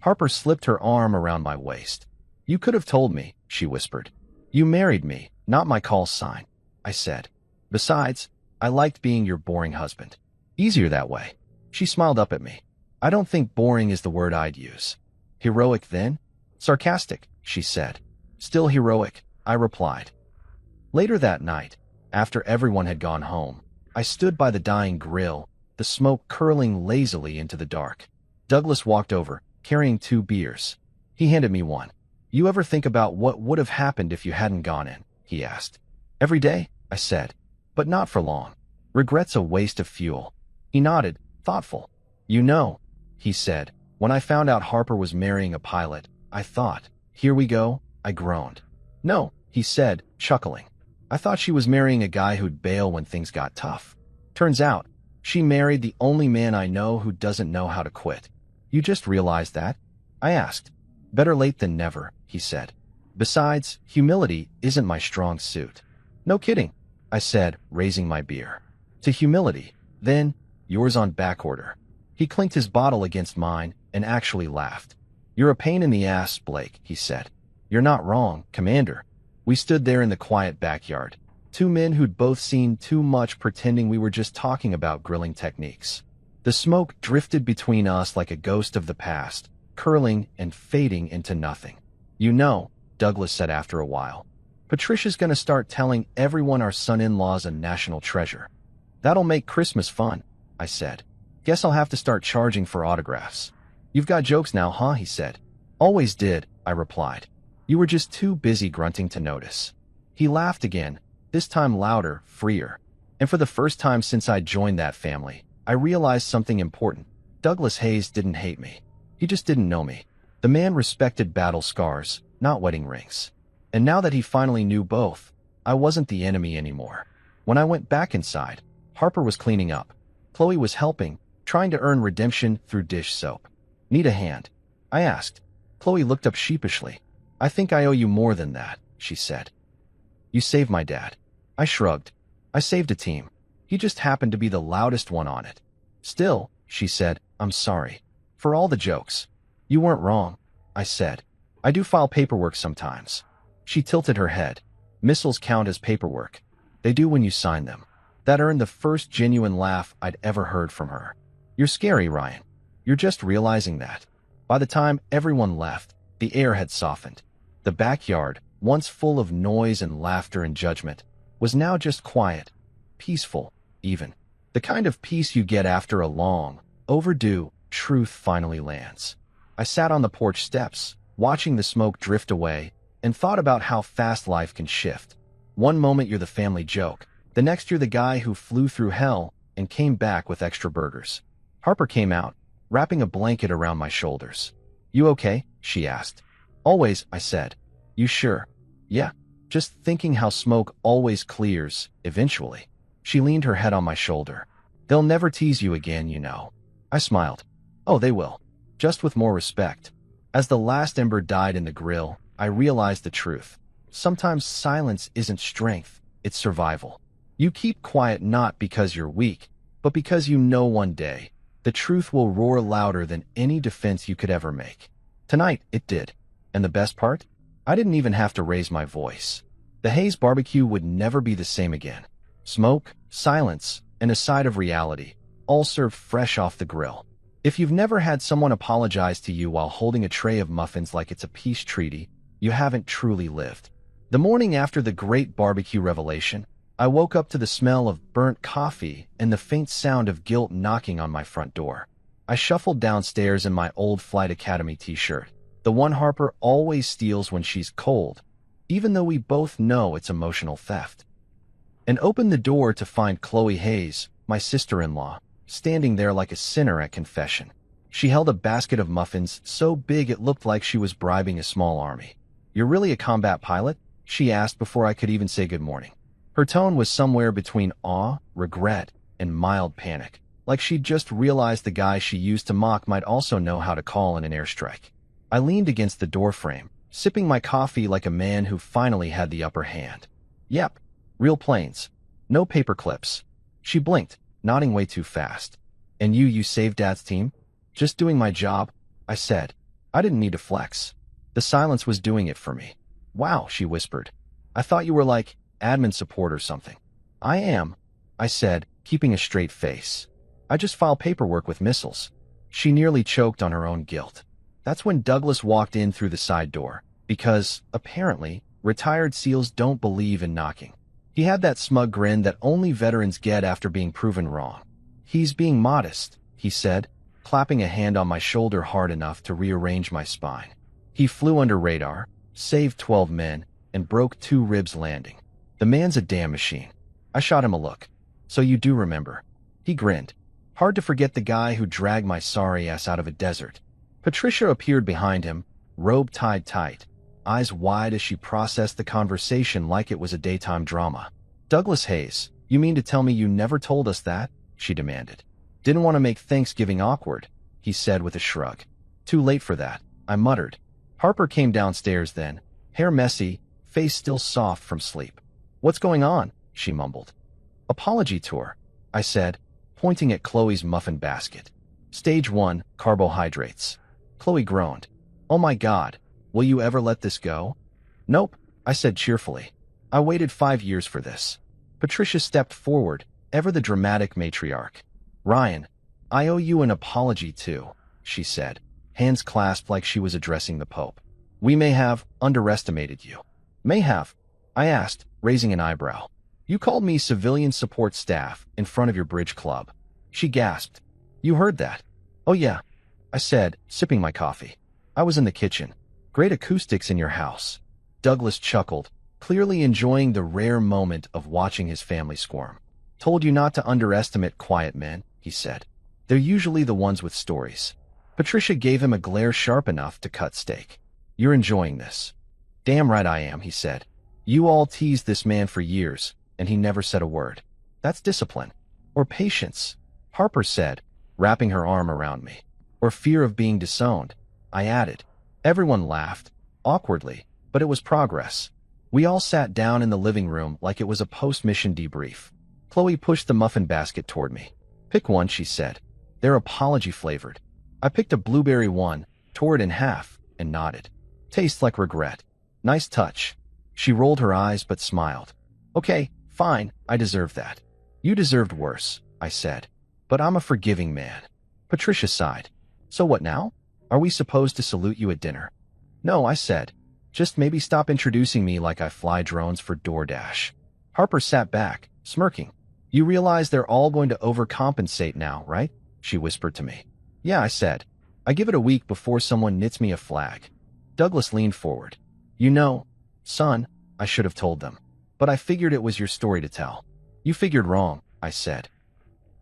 S1: Harper slipped her arm around my waist. You could have told me, she whispered. You married me, not my call sign, I said. Besides, I liked being your boring husband. Easier that way. She smiled up at me. I don't think boring is the word I'd use. Heroic then? Sarcastic, she said. Still heroic, I replied. Later that night, after everyone had gone home, I stood by the dying grill, the smoke curling lazily into the dark. Douglas walked over, carrying 2 beers. He handed me one. You ever think about what would have happened if you hadn't gone in? He asked. Every day, I said. But not for long. Regret's a waste of fuel. He nodded, thoughtful. You know, he said, when I found out Harper was marrying a pilot, I thought, here we go, I groaned. No, he said, chuckling. I thought she was marrying a guy who'd bail when things got tough. Turns out, she married the only man I know who doesn't know how to quit. You just realized that? I asked. Better late than never, he said. Besides, humility isn't my strong suit. No kidding, I said, raising my beer. To humility, then, yours on back order. He clinked his bottle against mine and actually laughed. You're a pain in the ass, Blake, he said. You're not wrong, Commander. We stood there in the quiet backyard, two men who'd both seen too much pretending we were just talking about grilling techniques. The smoke drifted between us like a ghost of the past, curling and fading into nothing. You know, Douglas said after a while, Patricia's gonna start telling everyone our son-in-law's a national treasure. That'll make Christmas fun, I said. Guess I'll have to start charging for autographs. You've got jokes now, huh? He said. Always did, I replied. You were just too busy grunting to notice. He laughed again, this time louder, freer. And for the first time since I'd joined that family, I realized something important. Douglas Hayes didn't hate me. He just didn't know me. The man respected battle scars, not wedding rings. And now that he finally knew both, I wasn't the enemy anymore. When I went back inside, Harper was cleaning up. Chloe was helping, trying to earn redemption through dish soap. Need a hand? I asked. Chloe looked up sheepishly. I think I owe you more than that, she said. You saved my dad. I shrugged. I saved a team. He just happened to be the loudest one on it. Still, she said, I'm sorry. For all the jokes. You weren't wrong, I said. I do file paperwork sometimes. She tilted her head. Missiles count as paperwork. They do when you sign them. That earned the first genuine laugh I'd ever heard from her. You're scary, Ryan. You're just realizing that. By the time everyone left, the air had softened. The backyard, once full of noise and laughter and judgment, was now just quiet, peaceful, even. The kind of peace you get after a long, overdue truth finally lands. I sat on the porch steps, watching the smoke drift away, and thought about how fast life can shift. One moment you're the family joke, the next you're the guy who flew through hell and came back with extra burgers. Harper came out, wrapping a blanket around my shoulders. You okay? She asked. Always, I said. You sure? Yeah. Just thinking how smoke always clears, eventually. She leaned her head on my shoulder. They'll never tease you again, you know. I smiled. Oh, they will. Just with more respect. As the last ember died in the grill, I realized the truth. Sometimes silence isn't strength, it's survival. You keep quiet not because you're weak, but because you know one day, the truth will roar louder than any defense you could ever make. Tonight, it did. And the best part? I didn't even have to raise my voice. The Hayes barbecue would never be the same again. Smoke, silence, and a side of reality, all served fresh off the grill. If you've never had someone apologize to you while holding a tray of muffins like it's a peace treaty, you haven't truly lived. The morning after the great barbecue revelation, I woke up to the smell of burnt coffee and the faint sound of guilt knocking on my front door. I shuffled downstairs in my old Flight Academy t-shirt, the one Harper always steals when she's cold, even though we both know it's emotional theft, and opened the door to find Chloe Hayes, my sister-in-law, standing there like a sinner at confession. She held a basket of muffins so big it looked like she was bribing a small army. You're really a combat pilot? She asked before I could even say good morning. Her tone was somewhere between awe, regret, and mild panic, like she'd just realized the guy she used to mock might also know how to call in an airstrike. I leaned against the doorframe, sipping my coffee like a man who finally had the upper hand. Yep, real planes. No paper clips. She blinked, nodding way too fast. And you saved Dad's team? Just doing my job, I said. I didn't need to flex. The silence was doing it for me. Wow, she whispered. I thought you were like admin support or something. I am, I said, keeping a straight face. I just file paperwork with missiles. She nearly choked on her own guilt. That's when Douglas walked in through the side door, because, apparently, retired SEALs don't believe in knocking. He had that smug grin that only veterans get after being proven wrong. He's being modest, he said, clapping a hand on my shoulder hard enough to rearrange my spine. He flew under radar, saved 12 men, and broke 2 ribs landing. The man's a damn machine. I shot him a look. So you do remember. He grinned. Hard to forget the guy who dragged my sorry ass out of a desert. Patricia appeared behind him, robe tied tight, eyes wide as she processed the conversation like it was a daytime drama. Douglas Hayes, you mean to tell me you never told us that? She demanded. Didn't want to make Thanksgiving awkward, he said with a shrug. Too late for that, I muttered. Harper came downstairs then, hair messy, face still soft from sleep. What's going on? She mumbled. Apology tour, I said, pointing at Chloe's muffin basket. Stage 1, carbohydrates. Chloe groaned. Oh my God, will you ever let this go? Nope, I said cheerfully. I waited 5 years for this. Patricia stepped forward, ever the dramatic matriarch. Ryan, I owe you an apology too, she said, hands clasped like she was addressing the Pope. We may have underestimated you. May have? I asked, raising an eyebrow. You called me civilian support staff in front of your bridge club. She gasped. You heard that? Oh yeah, I said, sipping my coffee. I was in the kitchen. Great acoustics in your house. Douglas chuckled, clearly enjoying the rare moment of watching his family squirm. Told you not to underestimate quiet men, he said. They're usually the ones with stories. Patricia gave him a glare sharp enough to cut steak. You're enjoying this. Damn right I am, he said. You all teased this man for years, and he never said a word. That's discipline. Or patience, Harper said, wrapping her arm around me. Or fear of being disowned, I added. Everyone laughed, awkwardly, but it was progress. We all sat down in the living room like it was a post-mission debrief. Chloe pushed the muffin basket toward me. Pick one, she said. They're apology-flavored. I picked a blueberry one, tore it in half, and nodded. Tastes like regret. Nice touch. She rolled her eyes but smiled. Okay, fine, I deserve that. You deserved worse, I said. But I'm a forgiving man. Patricia sighed. So what now? Are we supposed to salute you at dinner? No, I said. Just maybe stop introducing me like I fly drones for DoorDash. Harper sat back, smirking. You realize they're all going to overcompensate now, right? She whispered to me. Yeah, I said. I give it a week before someone knits me a flag. Douglas leaned forward. You know, son, I should have told them. But I figured it was your story to tell. You figured wrong, I said.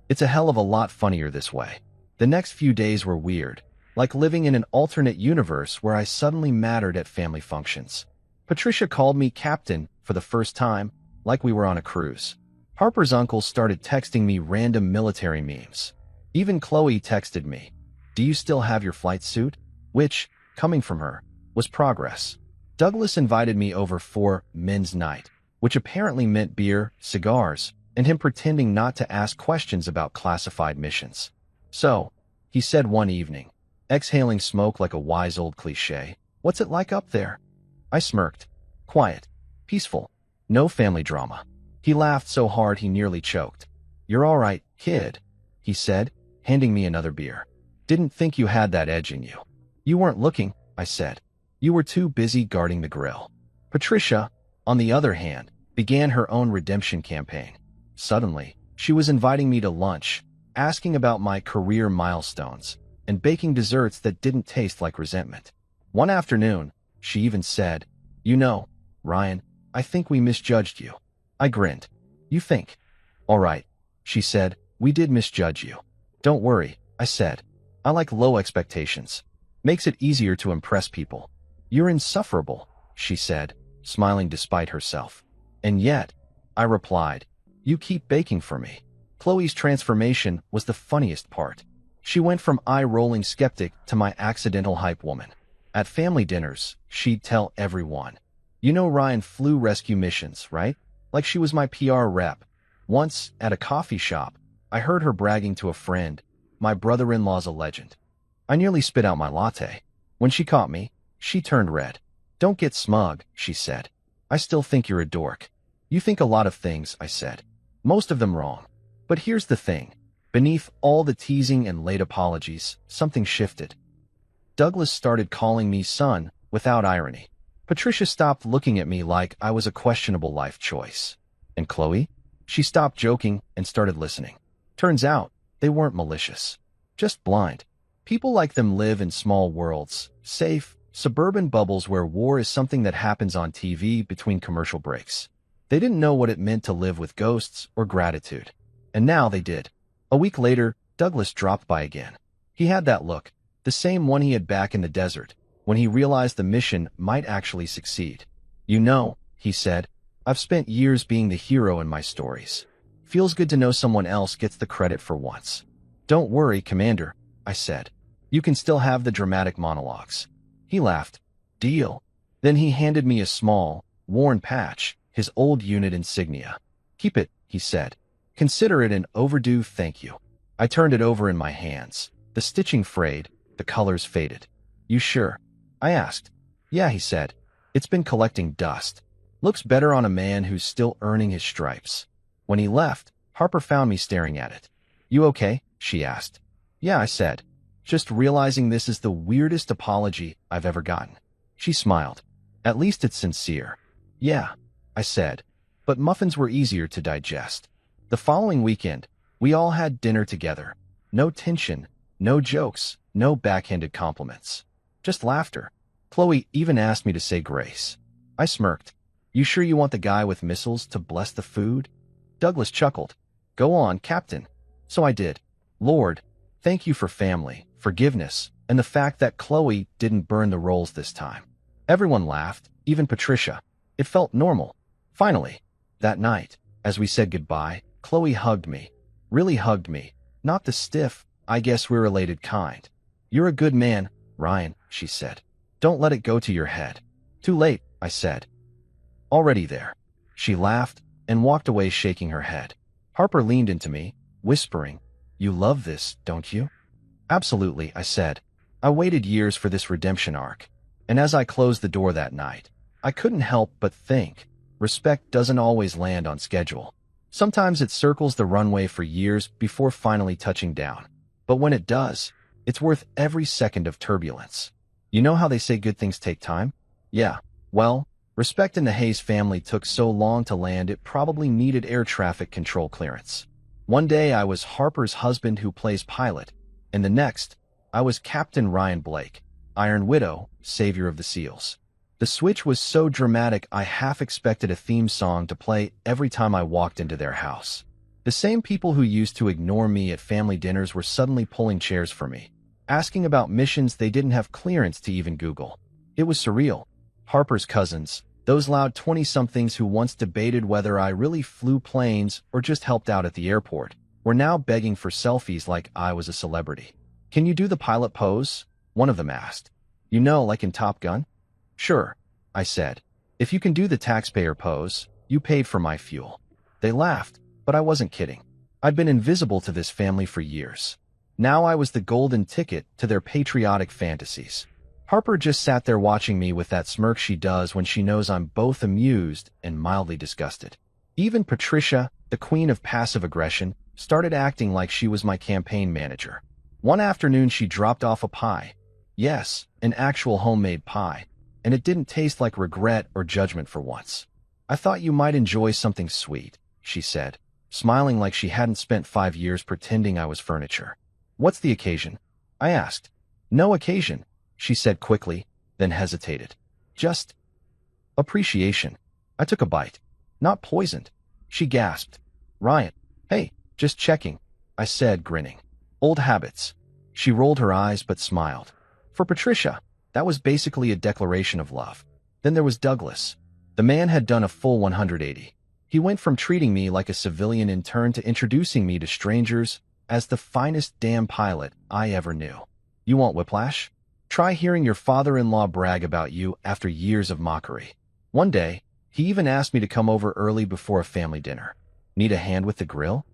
S1: It's a hell of a lot funnier this way. The next few days were weird, like living in an alternate universe where I suddenly mattered at family functions. Patricia called me captain for the first time, like we were on a cruise. Harper's uncle started texting me random military memes. Even Chloe texted me, "Do you still have your flight suit?" Which, coming from her, was progress. Douglas invited me over for men's night, which apparently meant beer, cigars, and him pretending not to ask questions about classified missions. So, he said one evening, exhaling smoke like a wise old cliché, "What's it like up there?" I smirked. Quiet. Peaceful. No family drama. He laughed so hard he nearly choked. "You're all right, kid," he said, handing me another beer. "Didn't think you had that edge in you." "You weren't looking," I said. "You were too busy guarding the grill." Patricia, on the other hand, began her own redemption campaign. Suddenly, she was inviting me to lunch, asking about my career milestones, and baking desserts that didn't taste like resentment. One afternoon, she even said, "You know, Ryan, I think we misjudged you." I grinned. "You think?" "All right," she said, "we did misjudge you." "Don't worry," I said. "I like low expectations. Makes it easier to impress people." "You're insufferable," she said, smiling despite herself. "And yet," I replied, "you keep baking for me." Chloe's transformation was the funniest part. She went from eye-rolling skeptic to my accidental hype woman. At family dinners, she'd tell everyone, "You know Ryan flew rescue missions, right?" Like she was my PR rep. Once, at a coffee shop, I heard her bragging to a friend, "My brother-in-law's a legend." I nearly spit out my latte. When she caught me, she turned red. "Don't get smug," she said. "I still think you're a dork." "You think a lot of things," I said. "Most of them wrong. But here's the thing. Beneath all the teasing and late apologies, something shifted. Douglas started calling me son without irony. Patricia stopped looking at me like I was a questionable life choice. And Chloe? She stopped joking and started listening. Turns out, they weren't malicious. Just blind. People like them live in small worlds, safe, suburban bubbles where war is something that happens on TV between commercial breaks. They didn't know what it meant to live with ghosts or gratitude. And now they did. A week later, Douglas dropped by again. He had that look, the same one he had back in the desert, when he realized the mission might actually succeed. "You know," he said, "I've spent years being the hero in my stories. Feels good to know someone else gets the credit for once." "Don't worry, Commander," I said. "You can still have the dramatic monologues." He laughed. "Deal." Then he handed me a small, worn patch, his old unit insignia. "Keep it," he said. "Consider it an overdue thank you." I turned it over in my hands. The stitching frayed, the colors faded. "You sure?" I asked. "Yeah," he said. "It's been collecting dust. Looks better on a man who's still earning his stripes. When he left, Harper found me staring at it. You okay? She asked. Yeah, I said, just realizing this is the weirdest apology I've ever gotten. She smiled. At least it's sincere. Yeah, I said, but muffins were easier to digest. The following weekend, we all had dinner together. No tension, no jokes, no backhanded compliments. Just laughter. Chloe even asked me to say grace. I smirked. You sure you want the guy with missiles to bless the food? Douglas chuckled. Go on, Captain. So I did. Lord, thank you for family, forgiveness, and the fact that Chloe didn't burn the rolls this time. Everyone laughed, even Patricia. It felt normal. Finally, that night, as we said goodbye, Chloe hugged me. Really hugged me. Not the stiff, I guess we're related kind. You're a good man, Ryan, she said. Don't let it go to your head. Too late, I said. Already there. She laughed and walked away shaking her head. Harper leaned into me, whispering, You love this, don't you? Absolutely, I said. I waited years for this redemption arc. And as I closed the door that night, I couldn't help but think, respect doesn't always land on schedule. Sometimes it circles the runway for years before finally touching down. But when it does, it's worth every second of turbulence. You know how they say good things take time? Yeah, well, respect in the Hayes family took so long to land it probably needed air traffic control clearance. One day I was Harper's husband who plays pilot, and the next, I was Captain Ryan Blake, Iron Widow, savior of the SEALs. The switch was so dramatic I half expected a theme song to play every time I walked into their house. The same people who used to ignore me at family dinners were suddenly pulling chairs for me, asking about missions they didn't have clearance to even Google. It was surreal. Harper's cousins, those loud 20-somethings who once debated whether I really flew planes or just helped out at the airport, were now begging for selfies like I was a celebrity. Can you do the pilot pose? One of them asked. You know, like in Top Gun? Sure, I said. If you can do the taxpayer pose, you paid for my fuel. They laughed, but I wasn't kidding. I'd been invisible to this family for years. Now I was the golden ticket to their patriotic fantasies. Harper just sat there watching me with that smirk she does when she knows I'm both amused and mildly disgusted. Even Patricia, the queen of passive aggression, started acting like she was my campaign manager. One afternoon she dropped off a pie. Yes, an actual homemade pie. And it didn't taste like regret or judgment for once. I thought you might enjoy something sweet, she said, smiling like she hadn't spent 5 years pretending I was furniture. What's the occasion? I asked. No occasion, she said quickly, then hesitated. Just appreciation. I took a bite. Not poisoned. She gasped. Ryan, hey, just checking, I said, grinning. Old habits. She rolled her eyes but smiled. For Patricia, that was basically a declaration of love. Then there was Douglas. The man had done a full 180. He went from treating me like a civilian intern to introducing me to strangers as the finest damn pilot I ever knew. You want whiplash? Try hearing your father-in-law brag about you after years of mockery. One day, he even asked me to come over early before a family dinner. Need a hand with the grill?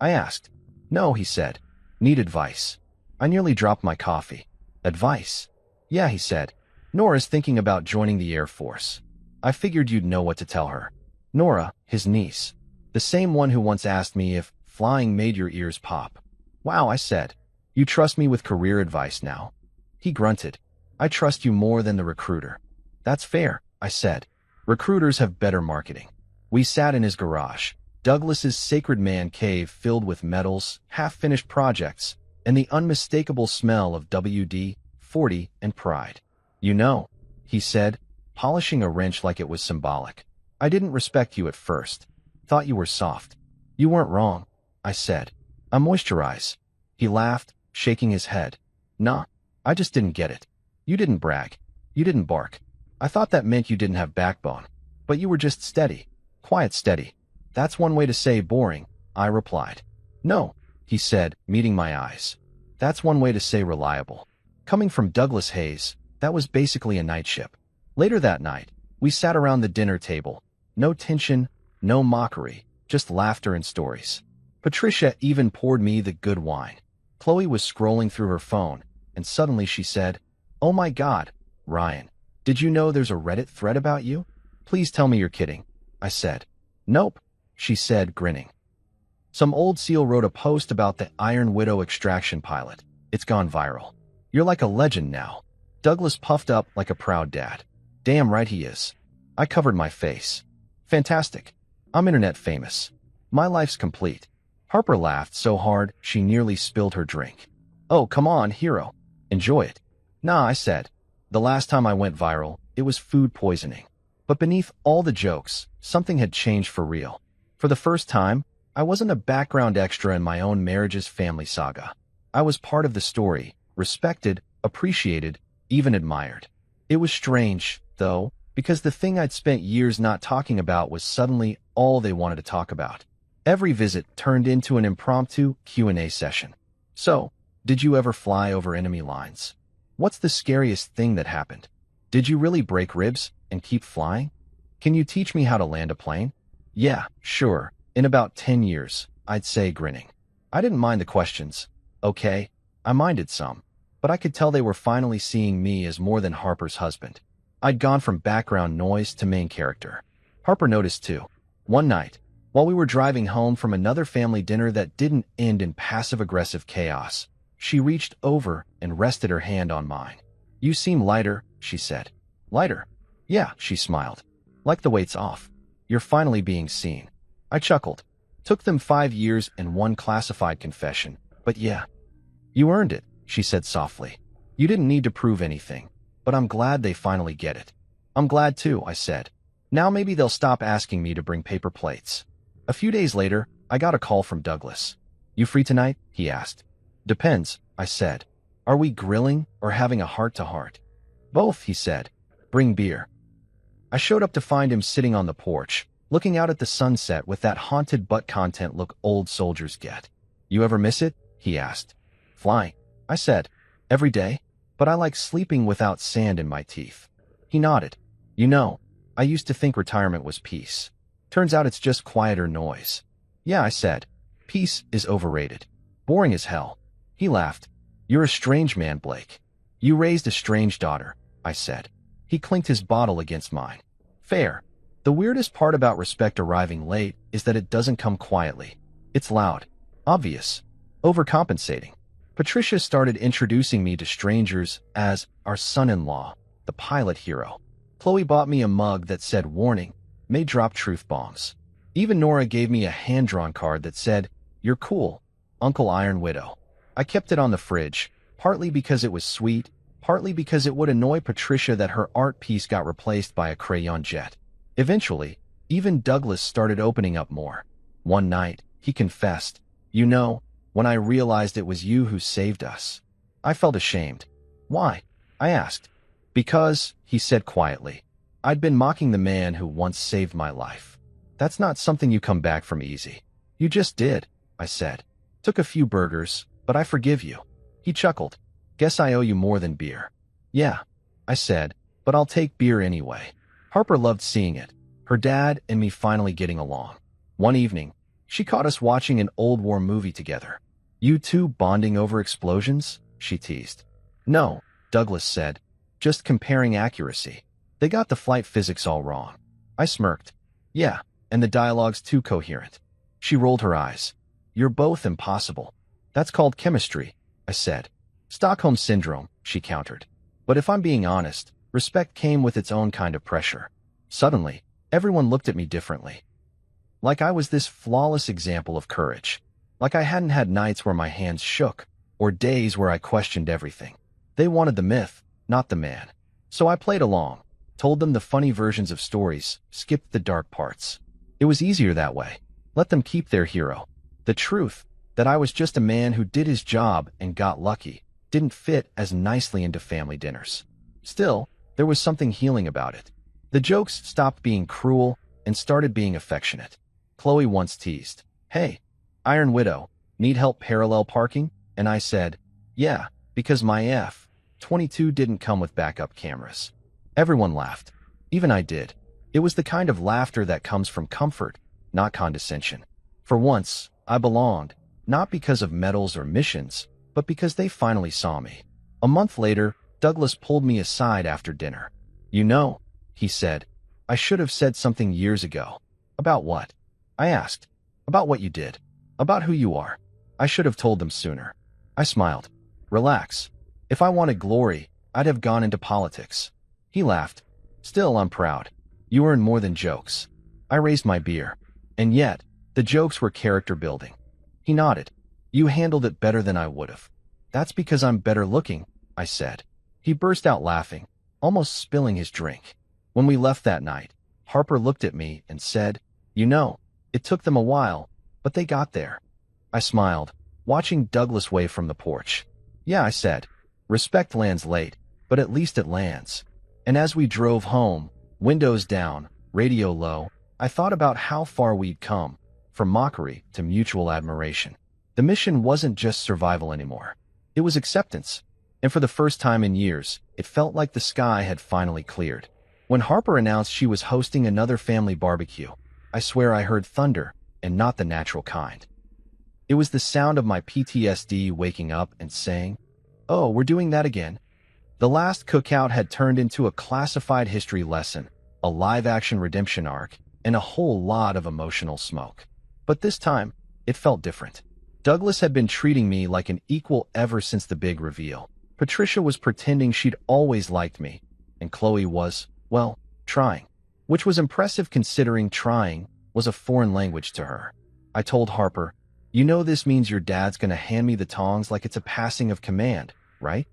S1: I asked. No, he said. Need advice. I nearly dropped my coffee. Advice? Yeah, he said. Nora's thinking about joining the Air Force. I figured you'd know what to tell her. Nora, his niece. The same one who once asked me if flying made your ears pop. Wow, I said. You trust me with career advice now? He grunted. I trust you more than the recruiter. That's fair, I said. Recruiters have better marketing. We sat in his garage, Douglas's sacred man cave filled with medals, half-finished projects, and the unmistakable smell of WD-40 and pride. You know, he said, polishing a wrench like it was symbolic. I didn't respect you at first. Thought you were soft. You weren't wrong, I said. I moisturize. He laughed, shaking his head. Nah, I just didn't get it. You didn't brag. You didn't bark. I thought that meant you didn't have backbone. But you were just steady. Quiet steady. That's one way to say boring, I replied. No, he said, meeting my eyes. That's one way to say reliable. Coming from Douglas Hayes, that was basically a night ship. Later that night, we sat around the dinner table. No tension, no mockery, just laughter and stories. Patricia even poured me the good wine. Chloe was scrolling through her phone, and suddenly she said, Oh my God, Ryan, did you know there's a Reddit thread about you? Please tell me you're kidding, I said. Nope, she said, grinning. Some old seal wrote a post about the Iron Widow extraction pilot. It's gone viral. You're like a legend now. Douglas puffed up like a proud dad. Damn right he is. I covered my face. Fantastic. I'm internet famous. My life's complete. Harper laughed so hard she nearly spilled her drink. Oh, come on, hero. Enjoy it. Nah, I said. The last time I went viral, it was food poisoning. But beneath all the jokes, something had changed for real. For the first time, I wasn't a background extra in my own marriage's family saga. I was part of the story, respected, appreciated, even admired. It was strange, though, because the thing I'd spent years not talking about was suddenly all they wanted to talk about. Every visit turned into an impromptu Q&A session. So, did you ever fly over enemy lines? What's the scariest thing that happened? Did you really break ribs and keep flying? Can you teach me how to land a plane? Yeah, sure. In about 10 years, I'd say, grinning. I didn't mind the questions. Okay, I minded some, but I could tell they were finally seeing me as more than Harper's husband. I'd gone from background noise to main character. Harper noticed too. One night, while we were driving home from another family dinner that didn't end in passive-aggressive chaos, she reached over and rested her hand on mine. You seem lighter, she said. Lighter? Yeah, she smiled. Like the weight's off. You're finally being seen. I chuckled. Took them 5 years and one classified confession, but yeah. You earned it, she said softly. You didn't need to prove anything, but I'm glad they finally get it. I'm glad too, I said. Now maybe they'll stop asking me to bring paper plates. A few days later, I got a call from Douglas. You free tonight? He asked. Depends, I said. Are we grilling or having a heart-to-heart? Both, he said. Bring beer. I showed up to find him sitting on the porch, looking out at the sunset with that haunted butt content look old soldiers get. You ever miss it? He asked. Flying, I said. Every day, but I like sleeping without sand in my teeth. He nodded. You know, I used to think retirement was peace. Turns out it's just quieter noise. Yeah, I said. Peace is overrated. Boring as hell. He laughed. You're a strange man, Blake. You raised a strange daughter, I said. He clinked his bottle against mine. Fair. The weirdest part about respect arriving late is that it doesn't come quietly. It's loud. Obvious. Overcompensating. Patricia started introducing me to strangers as our son-in-law, the pilot hero. Chloe bought me a mug that said, warning, may drop truth bombs. Even Nora gave me a hand-drawn card that said, you're cool, Uncle Iron Widow. I kept it on the fridge, partly because it was sweet, partly because it would annoy Patricia that her art piece got replaced by a crayon jet. Eventually, even Douglas started opening up more. One night, he confessed, you know, when I realized it was you who saved us. I felt ashamed. Why? I asked. Because, he said quietly, I'd been mocking the man who once saved my life. That's not something you come back from easy. You just did, I said. Took a few burgers, but I forgive you. He chuckled. Guess I owe you more than beer. Yeah, I said, but I'll take beer anyway. Harper loved seeing it, her dad and me finally getting along. One evening, she caught us watching an old war movie together. You two bonding over explosions? She teased. No, Douglas said, just comparing accuracy. They got the flight physics all wrong. I smirked. Yeah, and the dialogue's too coherent. She rolled her eyes. You're both impossible. That's called chemistry, I said. Stockholm Syndrome, she countered. But if I'm being honest, respect came with its own kind of pressure. Suddenly, everyone looked at me differently. Like I was this flawless example of courage. Like I hadn't had nights where my hands shook, or days where I questioned everything. They wanted the myth, not the man. So I played along, told them the funny versions of stories, skipped the dark parts. It was easier that way. Let them keep their hero. The truth, that I was just a man who did his job and got lucky, didn't fit as nicely into family dinners. Still, there was something healing about it. The jokes stopped being cruel and started being affectionate. Chloe once teased, Hey, Iron Widow, need help parallel parking? And I said, yeah, because my F-22 didn't come with backup cameras. Everyone laughed. Even I did. It was the kind of laughter that comes from comfort, not condescension. For once, I belonged, not because of medals or missions, but because they finally saw me. A month later, Douglas pulled me aside after dinner. You know, he said, I should have said something years ago. About what? I asked. About what you did. About who you are. I should have told them sooner. I smiled. Relax. If I wanted glory, I'd have gone into politics. He laughed. Still, I'm proud. You earn more than jokes. I raised my beer. And yet, the jokes were character building. He nodded. You handled it better than I would have. That's because I'm better looking, I said. He burst out laughing, almost spilling his drink. When we left that night, Harper looked at me and said, You know, it took them a while, but they got there. I smiled, watching Douglas wave from the porch. Yeah, I said. Respect lands late, but at least it lands. And as we drove home, windows down, radio low, I thought about how far we'd come, from mockery to mutual admiration. The mission wasn't just survival anymore. It was acceptance. And for the first time in years, it felt like the sky had finally cleared. When Harper announced she was hosting another family barbecue, I swear I heard thunder, and not the natural kind. It was the sound of my PTSD waking up and saying, Oh, we're doing that again. The last cookout had turned into a classified history lesson, a live-action redemption arc, and a whole lot of emotional smoke. But this time, it felt different. Douglas had been treating me like an equal ever since the big reveal. Patricia was pretending she'd always liked me, and Chloe was, well, trying. Which was impressive considering trying was a foreign language to her. I told Harper, You know this means your dad's gonna hand me the tongs like it's a passing of command, right?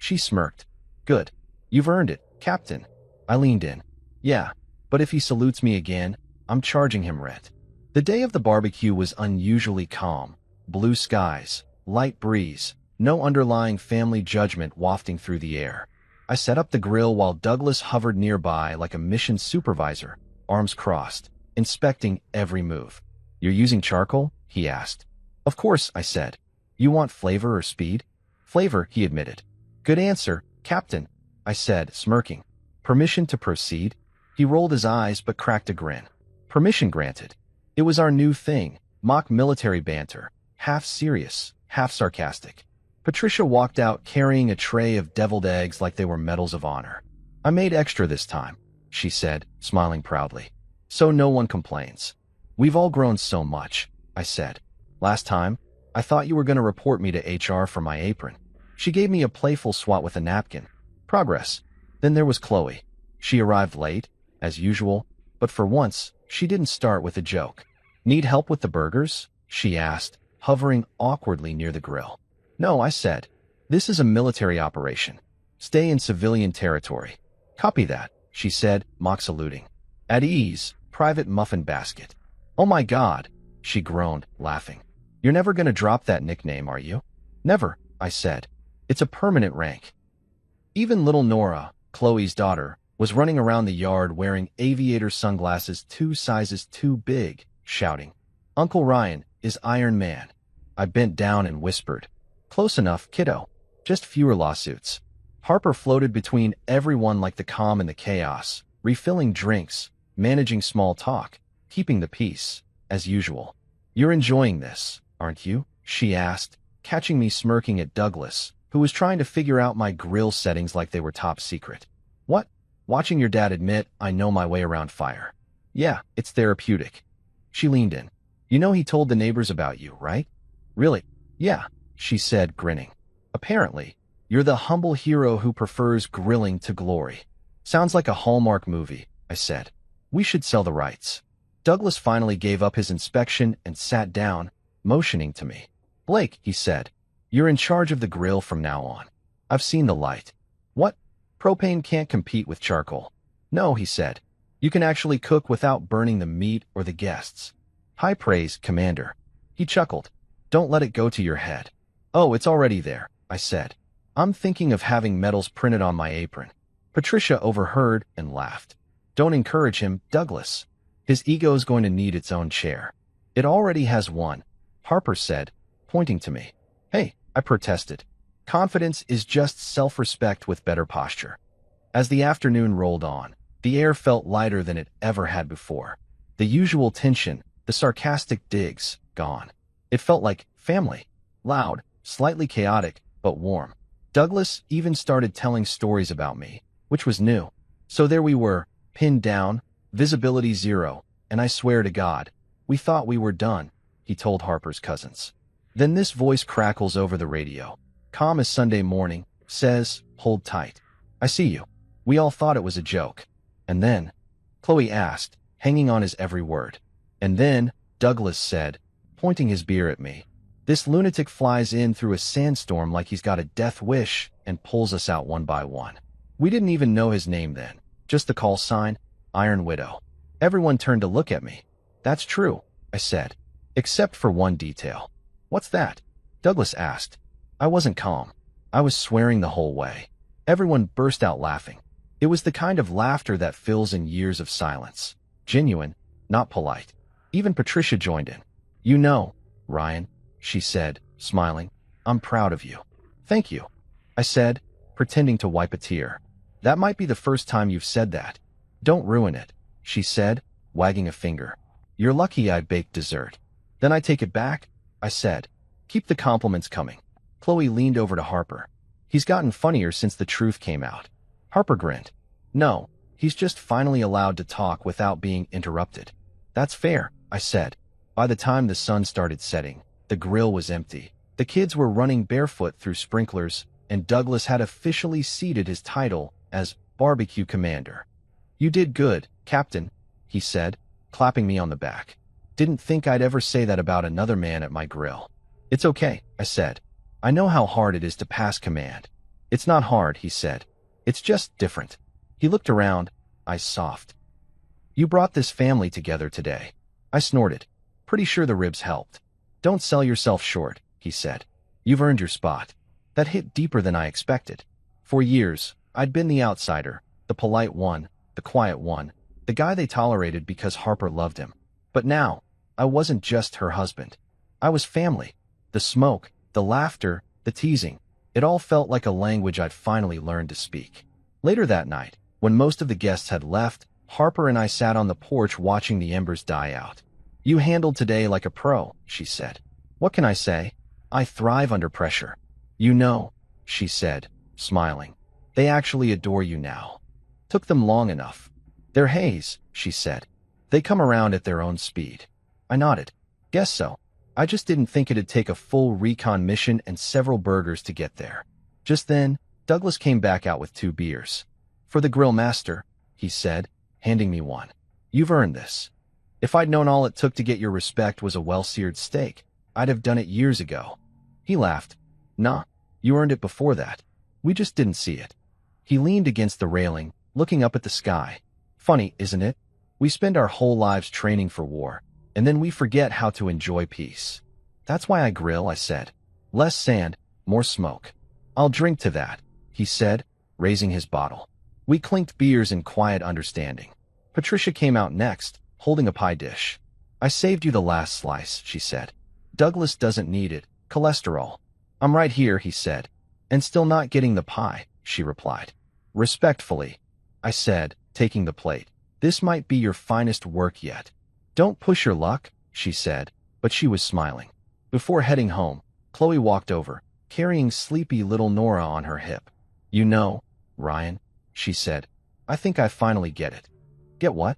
S1: She smirked. Good. You've earned it, Captain. I leaned in. Yeah, but if he salutes me again, I'm charging him rent. The day of the barbecue was unusually calm. Blue skies, light breeze, no underlying family judgment wafting through the air. I set up the grill while Douglas hovered nearby like a mission supervisor, arms crossed, inspecting every move. You're using charcoal? He asked. Of course, I said. You want flavor or speed? Flavor, he admitted. Good answer, Captain, I said, smirking. Permission to proceed? He rolled his eyes but cracked a grin. Permission granted. It was our new thing, mock military banter, half serious, half sarcastic. Patricia walked out carrying a tray of deviled eggs like they were medals of honor. I made extra this time, she said, smiling proudly. So no one complains. We've all grown so much, I said. Last time, I thought you were going to report me to HR for my apron. She gave me a playful swat with a napkin. Progress. Then there was Chloe. She arrived late, as usual, but for once, she didn't start with a joke. Need help with the burgers? She asked, hovering awkwardly near the grill. No, I said. This is a military operation. Stay in civilian territory. Copy that, she said, mock saluting. At ease, Private Muffin Basket. Oh my God, she groaned, laughing. You're never going to drop that nickname, are you? Never, I said. It's a permanent rank. Even little Nora, Chloe's daughter, was running around the yard wearing aviator sunglasses 2 sizes too big, shouting, Uncle Ryan is Iron Man. I bent down and whispered, Close enough, kiddo. Just fewer lawsuits. Harper floated between everyone like the calm in the chaos, refilling drinks, managing small talk, keeping the peace, as usual. You're enjoying this, aren't you? She asked, catching me smirking at Douglas, who was trying to figure out my grill settings like they were top secret. What? Watching your dad admit I know my way around fire. Yeah, it's therapeutic. She leaned in. You know he told the neighbors about you, right? Really? Yeah, she said, grinning. Apparently, you're the humble hero who prefers grilling to glory. Sounds like a Hallmark movie, I said. We should sell the rights. Douglas finally gave up his inspection and sat down, motioning to me. Blake, he said, you're in charge of the grill from now on. I've seen the light. What? Propane can't compete with charcoal. No, he said. You can actually cook without burning the meat or the guests. High praise, Commander. He chuckled. Don't let it go to your head. Oh, it's already there, I said. I'm thinking of having medals printed on my apron. Patricia overheard and laughed. Don't encourage him, Douglas. His ego's going to need its own chair. It already has one, Harper said, pointing to me. Hey, I protested. Confidence is just self-respect with better posture. As the afternoon rolled on, the air felt lighter than it ever had before. The usual tension, the sarcastic digs, gone. It felt like family. Loud, slightly chaotic, but warm. Douglas even started telling stories about me, which was new. So there we were, pinned down, Visibility 0, and I swear to God, we thought we were done, he told Harper's cousins. Then this voice crackles over the radio. Calm as Sunday morning, says, hold tight. I see you. We all thought it was a joke. And then, Chloe asked, hanging on his every word. And then, Douglas said, pointing his beer at me, this lunatic flies in through a sandstorm like he's got a death wish and pulls us out one by one. We didn't even know his name then, just the call sign, Iron Widow. Everyone turned to look at me. That's true, I said, except for one detail. What's that? Douglas asked. I wasn't calm. I was swearing the whole way. Everyone burst out laughing. It was the kind of laughter that fills in years of silence. Genuine, not polite. Even Patricia joined in. You know, Ryan, she said, smiling, I'm proud of you. Thank you, I said, pretending to wipe a tear. That might be the first time you've said that. Don't ruin it, she said, wagging a finger. You're lucky I baked dessert. Then I take it back, I said. Keep the compliments coming. Chloe leaned over to Harper. He's gotten funnier since the truth came out. Harper grinned. No, he's just finally allowed to talk without being interrupted. That's fair, I said. By the time the sun started setting, the grill was empty. The kids were running barefoot through sprinklers, and Douglas had officially ceded his title as barbecue commander. You did good, Captain, he said, clapping me on the back. Didn't think I'd ever say that about another man at my grill. It's okay, I said. I know how hard it is to pass command. It's not hard, he said. It's just different. He looked around, eyes soft. You brought this family together today. I snorted. Pretty sure the ribs helped. Don't sell yourself short, he said. You've earned your spot. That hit deeper than I expected. For years, I'd been the outsider, the polite one, the quiet one, the guy they tolerated because Harper loved him. But now, I wasn't just her husband. I was family. The smoke, the laughter, the teasing, it all felt like a language I'd finally learned to speak. Later that night, when most of the guests had left, Harper and I sat on the porch watching the embers die out. You handled today like a pro, she said. What can I say? I thrive under pressure. You know, she said, smiling. They actually adore you now. Took them long enough. They're haze, she said. They come around at their own speed. I nodded. Guess so. I just didn't think it'd take a full recon mission and several burgers to get there. Just then, Douglas came back out with 2 beers. For the grill master, he said, handing me one. You've earned this. If I'd known all it took to get your respect was a well-seared steak, I'd have done it years ago. He laughed. Nah, you earned it before that. We just didn't see it. He leaned against the railing, looking up at the sky. Funny, isn't it? We spend our whole lives training for war, and then we forget how to enjoy peace. That's why I grill, I said. Less sand, more smoke. I'll drink to that, he said, raising his bottle. We clinked beers in quiet understanding. Patricia came out next, holding a pie dish. I saved you the last slice, she said. Douglas doesn't need it. Cholesterol. I'm right here, he said. And still not getting the pie, she replied. Respectfully, I said, taking the plate. This might be your finest work yet. Don't push your luck, she said, but she was smiling. Before heading home, Chloe walked over, carrying sleepy little Nora on her hip. You know, Ryan, she said, I think I finally get it. Get what?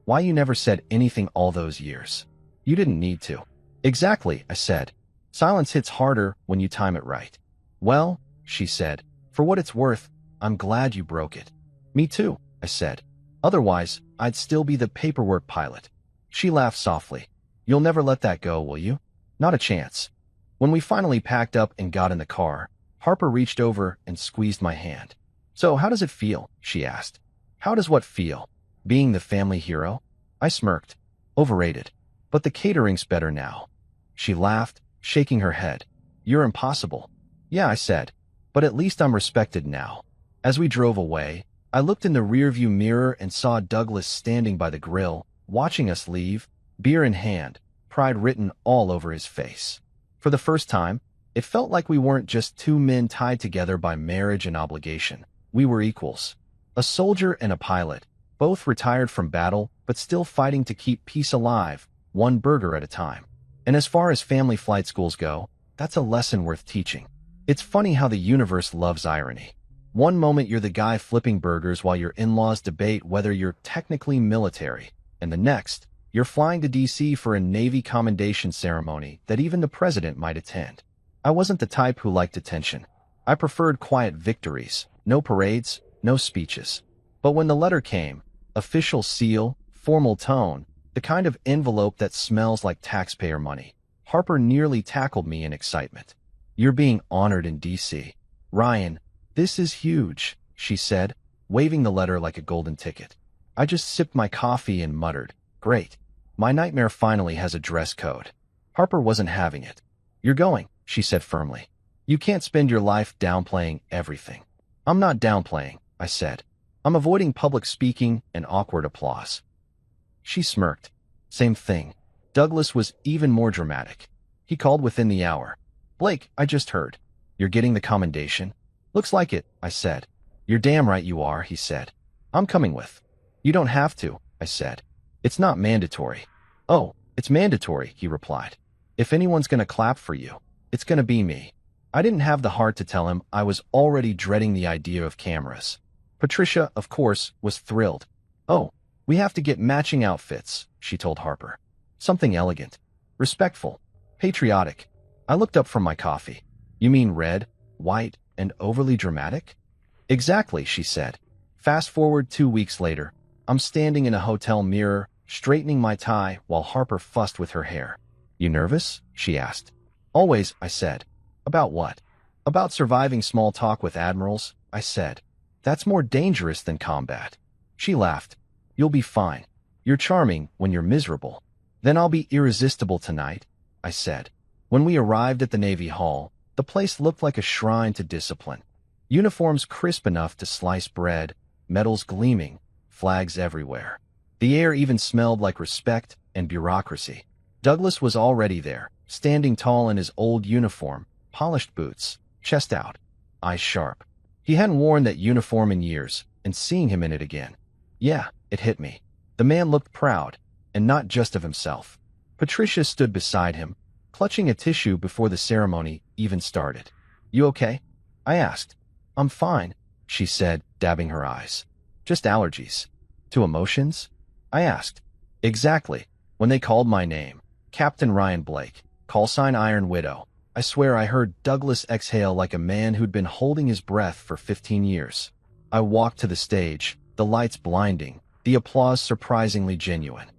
S1: Why you never said anything all those years. You didn't need to. Exactly, I said. Silence hits harder when you time it right. Well, she said, for what it's worth, I'm glad you broke it. Me too, I said. Otherwise, I'd still be the paperwork pilot. She laughed softly. You'll never let that go, will you? Not a chance. When we finally packed up and got in the car, Harper reached over and squeezed my hand. So how does it feel? She asked. How does what feel? Being the family hero? I smirked. Overrated. But the catering's better now. She laughed, shaking her head. You're impossible. Yeah, I said. But at least I'm respected now. As we drove away, I looked in the rearview mirror and saw Douglas standing by the grill, watching us leave, beer in hand, pride written all over his face. For the first time, it felt like we weren't just 2 men tied together by marriage and obligation. We were equals. A soldier and a pilot, both retired from battle, but still fighting to keep peace alive, 1 burger at a time. And as far as family flight schools go, that's a lesson worth teaching. It's funny how the universe loves irony. One moment you're the guy flipping burgers while your in-laws debate whether you're technically military, and the next, you're flying to DC for a Navy commendation ceremony that even the president might attend. I wasn't the type who liked attention. I preferred quiet victories, no parades, no speeches. But when the letter came, official seal, formal tone, the kind of envelope that smells like taxpayer money, Harper nearly tackled me in excitement. "You're being honored in DC. Ryan, this is huge," she said, waving the letter like a golden ticket. I just sipped my coffee and muttered, "Great. My nightmare finally has a dress code." Harper wasn't having it. "You're going," she said firmly. "You can't spend your life downplaying everything." "I'm not downplaying," I said. "I'm avoiding public speaking and awkward applause." She smirked. "Same thing." Douglas was even more dramatic. He called within the hour. "Blake, I just heard. You're getting the commendation?" "Looks like it," I said. "You're damn right you are," he said. "I'm coming with." "You don't have to," I said. "It's not mandatory." "Oh, it's mandatory," he replied. "If anyone's gonna clap for you, it's gonna be me." I didn't have the heart to tell him I was already dreading the idea of cameras. Patricia, of course, was thrilled. "Oh, we have to get matching outfits," she told Harper. "Something elegant, respectful, patriotic." I looked up from my coffee. "You mean red, white, and overly dramatic?" "Exactly," she said. Fast forward 2 weeks later, I'm standing in a hotel mirror, straightening my tie while Harper fussed with her hair. "You nervous?" she asked. "Always," I said. "About what?" "About surviving small talk with admirals," I said. "That's more dangerous than combat." She laughed. "You'll be fine. You're charming when you're miserable." "Then I'll be irresistible tonight," I said. When we arrived at the Navy Hall, the place looked like a shrine to discipline. Uniforms crisp enough to slice bread, medals gleaming, flags everywhere. The air even smelled like respect and bureaucracy. Douglas was already there, standing tall in his old uniform, polished boots, chest out, eyes sharp. He hadn't worn that uniform in years, and seeing him in it again. Yeah, it hit me. The man looked proud, and not just of himself. Patricia stood beside him, clutching a tissue before the ceremony even started. "You okay?" I asked. "I'm fine," she said, dabbing her eyes. "Just allergies." "To emotions?" I asked. "Exactly. When they called my name, Captain Ryan Blake, callsign Iron Widow, I swear I heard Douglas exhale like a man who'd been holding his breath for 15 years. I walked to the stage, the lights blinding, the applause surprisingly genuine.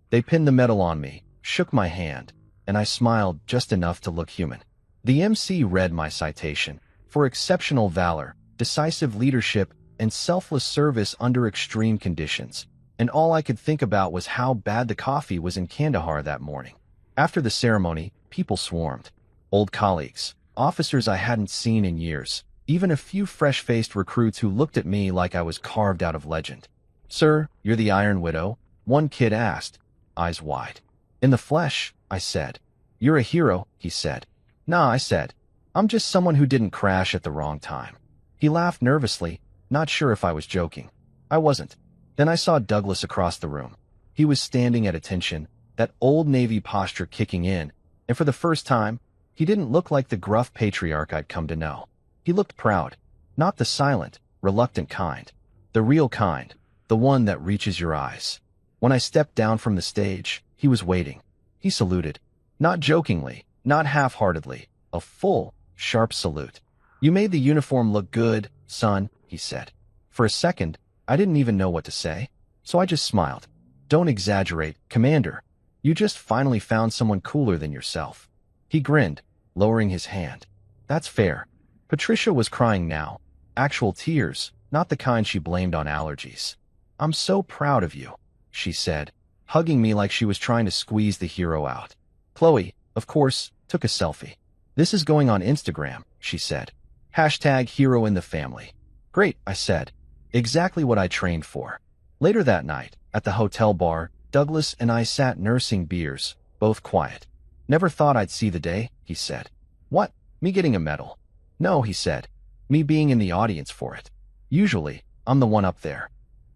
S1: They pinned the medal on me, shook my hand, and I smiled just enough to look human. The MC read my citation, for exceptional valor, decisive leadership, and selfless service under extreme conditions, and all I could think about was how bad the coffee was in Kandahar that morning. After the ceremony, people swarmed. Old colleagues, officers I hadn't seen in years, even a few fresh-faced recruits who looked at me like I was carved out of legend. "Sir, you're the Iron Widow?" one kid asked, eyes wide. "In the flesh," I said. "You're a hero," he said. "Nah," I said. "I'm just someone who didn't crash at the wrong time." He laughed nervously, not sure if I was joking. I wasn't. Then I saw Douglas across the room. He was standing at attention, that old Navy posture kicking in, and for the first time, he didn't look like the gruff patriarch I'd come to know. He looked proud, not the silent, reluctant kind, the real kind, the one that reaches your eyes. When I stepped down from the stage, he was waiting. He saluted, not jokingly, not half-heartedly, a full, sharp salute. "You made the uniform look good, son," he said. For a second, I didn't even know what to say, so I just smiled. "Don't exaggerate, Commander. You just finally found someone cooler than yourself." He grinned, lowering his hand. "That's fair." Patricia was crying now. Actual tears, not the kind she blamed on allergies. "I'm so proud of you," she said, hugging me like she was trying to squeeze the hero out. Chloe, of course, took a selfie. "This is going on Instagram," she said. #hero in the family. "Great," I said. Exactly what I trained for. Later that night, at the hotel bar, Douglas and I sat nursing beers, both quiet. "Never thought I'd see the day," he said. "What? Me getting a medal?" "No," he said. "Me being in the audience for it. Usually, I'm the one up there."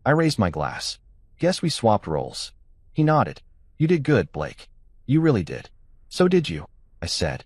S1: I raised my glass. "Guess we swapped roles." He nodded. "You did good, Blake. You really did." "So did you," I said.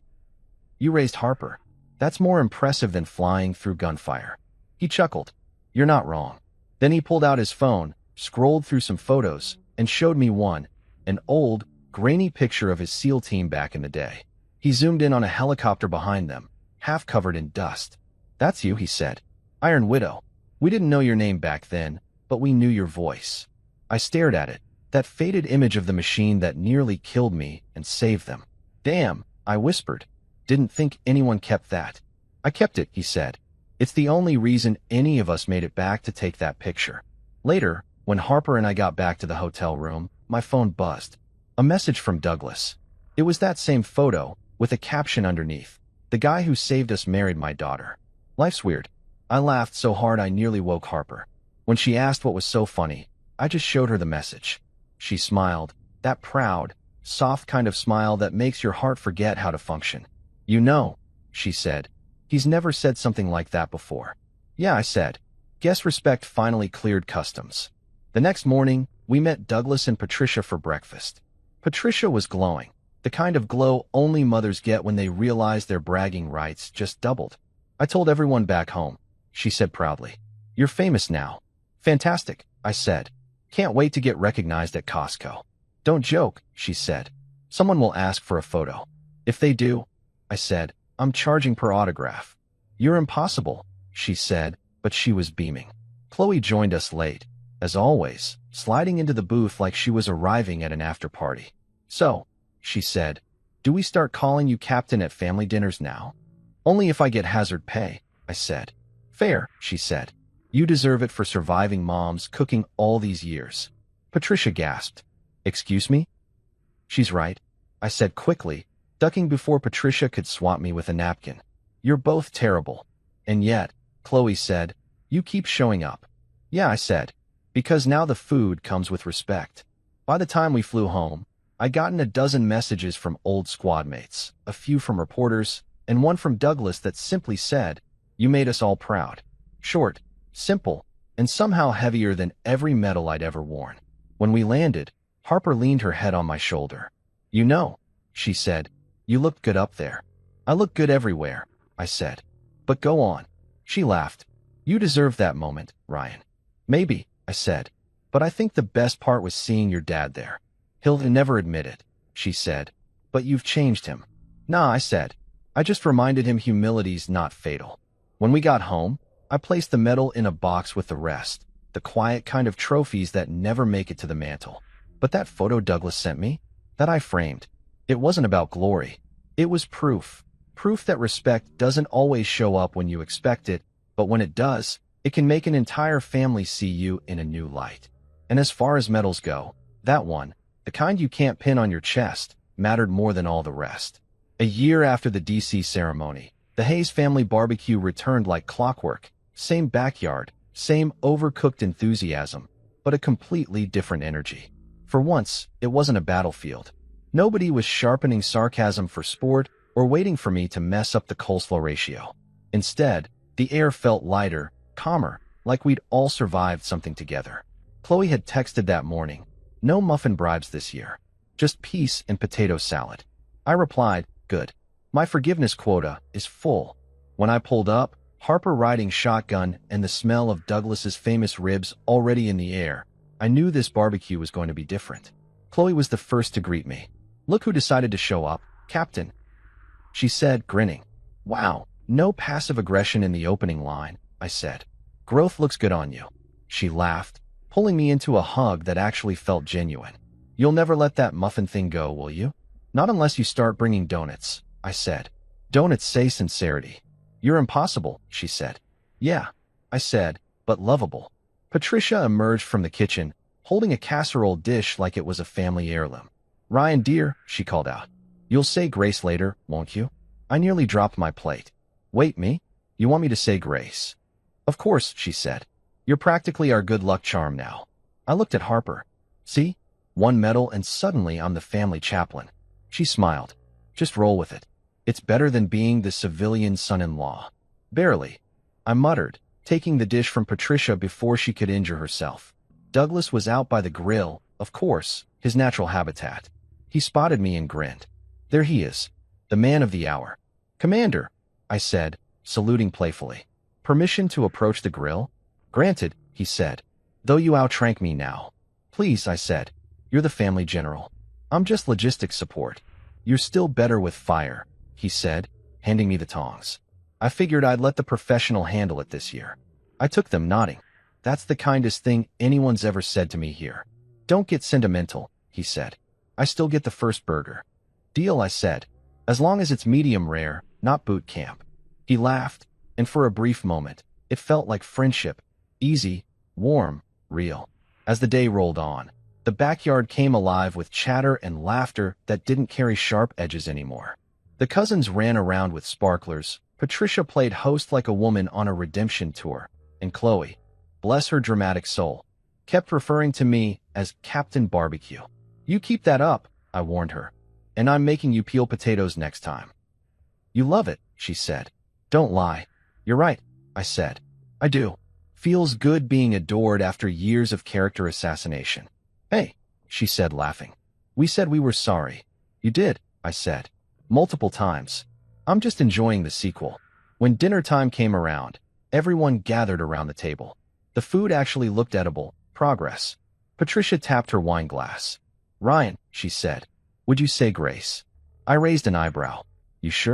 S1: "You raised Harper. That's more impressive than flying through gunfire." He chuckled. You're not wrong. Then he pulled out his phone, scrolled through some photos, and showed me one, an old, grainy picture of his SEAL team back in the day. He zoomed in on a helicopter behind them, half covered in dust. That's you, he said. Iron Widow. We didn't know your name back then, but we knew your voice. I stared at it, that faded image of the machine that nearly killed me and saved them. Damn, I whispered. Didn't think anyone kept that. I kept it, he said. It's the only reason any of us made it back to take that picture. Later, when Harper and I got back to the hotel room, my phone buzzed. A message from Douglas. It was that same photo, with a caption underneath. The guy who saved us married my daughter. Life's weird. I laughed so hard I nearly woke Harper. When she asked what was so funny, I just showed her the message. She smiled, that proud, soft kind of smile that makes your heart forget how to function. You know, she said. He's never said something like that before. Yeah, I said. Guess respect finally cleared customs. The next morning, we met Douglas and Patricia for breakfast. Patricia was glowing, the kind of glow only mothers get when they realize their bragging rights just doubled. I told everyone back home, she said proudly. You're famous now. Fantastic, I said. Can't wait to get recognized at Costco. Don't joke, she said. Someone will ask for a photo. If they do, I said, I'm charging per autograph. You're impossible, she said, but she was beaming. Chloe joined us late, as always, sliding into the booth like she was arriving at an after-party. So, she said, do we start calling you Captain at family dinners now? Only if I get hazard pay, I said. Fair, she said. You deserve it for surviving moms cooking all these years. Patricia gasped. Excuse me? She's right, I said quickly, ducking before Patricia could swat me with a napkin. You're both terrible. And yet, Chloe said, you keep showing up. Yeah, I said, because now the food comes with respect. By the time we flew home, I'd gotten a dozen messages from old squad mates, a few from reporters, and one from Douglas that simply said, you made us all proud. Short, simple, and somehow heavier than every medal I'd ever worn. When we landed, Harper leaned her head on my shoulder. You know, she said, you looked good up there. I look good everywhere, I said. But go on. She laughed. You deserve that moment, Ryan. Maybe, I said. But I think the best part was seeing your dad there. He'll never admit it, she said. But you've changed him. Nah, I said. I just reminded him humility's not fatal. When we got home, I placed the medal in a box with the rest, the quiet kind of trophies that never make it to the mantle. But that photo Douglas sent me, that I framed, it wasn't about glory. It was proof. Proof that respect doesn't always show up when you expect it, but when it does, it can make an entire family see you in a new light. And as far as medals go, that one, the kind you can't pin on your chest, mattered more than all the rest. A year after the DC ceremony, the Hayes family barbecue returned like clockwork. Same backyard, same overcooked enthusiasm, but a completely different energy. For once, it wasn't a battlefield. Nobody was sharpening sarcasm for sport or waiting for me to mess up the coleslaw ratio. Instead, the air felt lighter, calmer, like we'd all survived something together. Chloe had texted that morning, no muffin bribes this year, just peace and potato salad. I replied, good. My forgiveness quota is full. When I pulled up, Harper riding shotgun and the smell of Douglas's famous ribs already in the air, I knew this barbecue was going to be different. Chloe was the first to greet me. Look who decided to show up, Captain. She said, grinning. Wow, no passive aggression in the opening line, I said. Growth looks good on you. She laughed, pulling me into a hug that actually felt genuine. You'll never let that muffin thing go, will you? Not unless you start bringing donuts, I said. Donuts say sincerity. You're impossible, she said. Yeah, I said, but lovable. Patricia emerged from the kitchen, holding a casserole dish like it was a family heirloom. Ryan, dear, she called out. You'll say grace later, won't you? I nearly dropped my plate. Wait, me? You want me to say grace? Of course, she said. You're practically our good luck charm now. I looked at Harper. See? One medal and suddenly I'm the family chaplain. She smiled. Just roll with it. It's better than being the civilian son-in-law. Barely. I muttered, taking the dish from Patricia before she could injure herself. Douglas was out by the grill, of course, his natural habitat. He spotted me and grinned. There he is, the man of the hour. Commander, I said, saluting playfully. Permission to approach the grill? Granted, he said. Though you outrank me now. Please, I said. You're the family general. I'm just logistics support. You're still better with fire, he said, handing me the tongs. I figured I'd let the professional handle it this year. I took them, nodding. That's the kindest thing anyone's ever said to me here. Don't get sentimental, he said. I still get the first burger. Deal, I said. As long as it's medium rare, not boot camp. He laughed, and for a brief moment, it felt like friendship. Easy, warm, real. As the day rolled on, the backyard came alive with chatter and laughter that didn't carry sharp edges anymore. The cousins ran around with sparklers. Patricia played host like a woman on a redemption tour, and Chloe, bless her dramatic soul, kept referring to me as Captain Barbecue. You keep that up, I warned her, and I'm making you peel potatoes next time. You love it, she said. Don't lie. You're right, I said. I do. Feels good being adored after years of character assassination. Hey, she said, laughing. We said we were sorry. You did, I said. Multiple times. I'm just enjoying the sequel. When dinner time came around, everyone gathered around the table. The food actually looked edible. Progress. Patricia tapped her wine glass. Ryan, she said, would you say grace? I raised an eyebrow. You sure?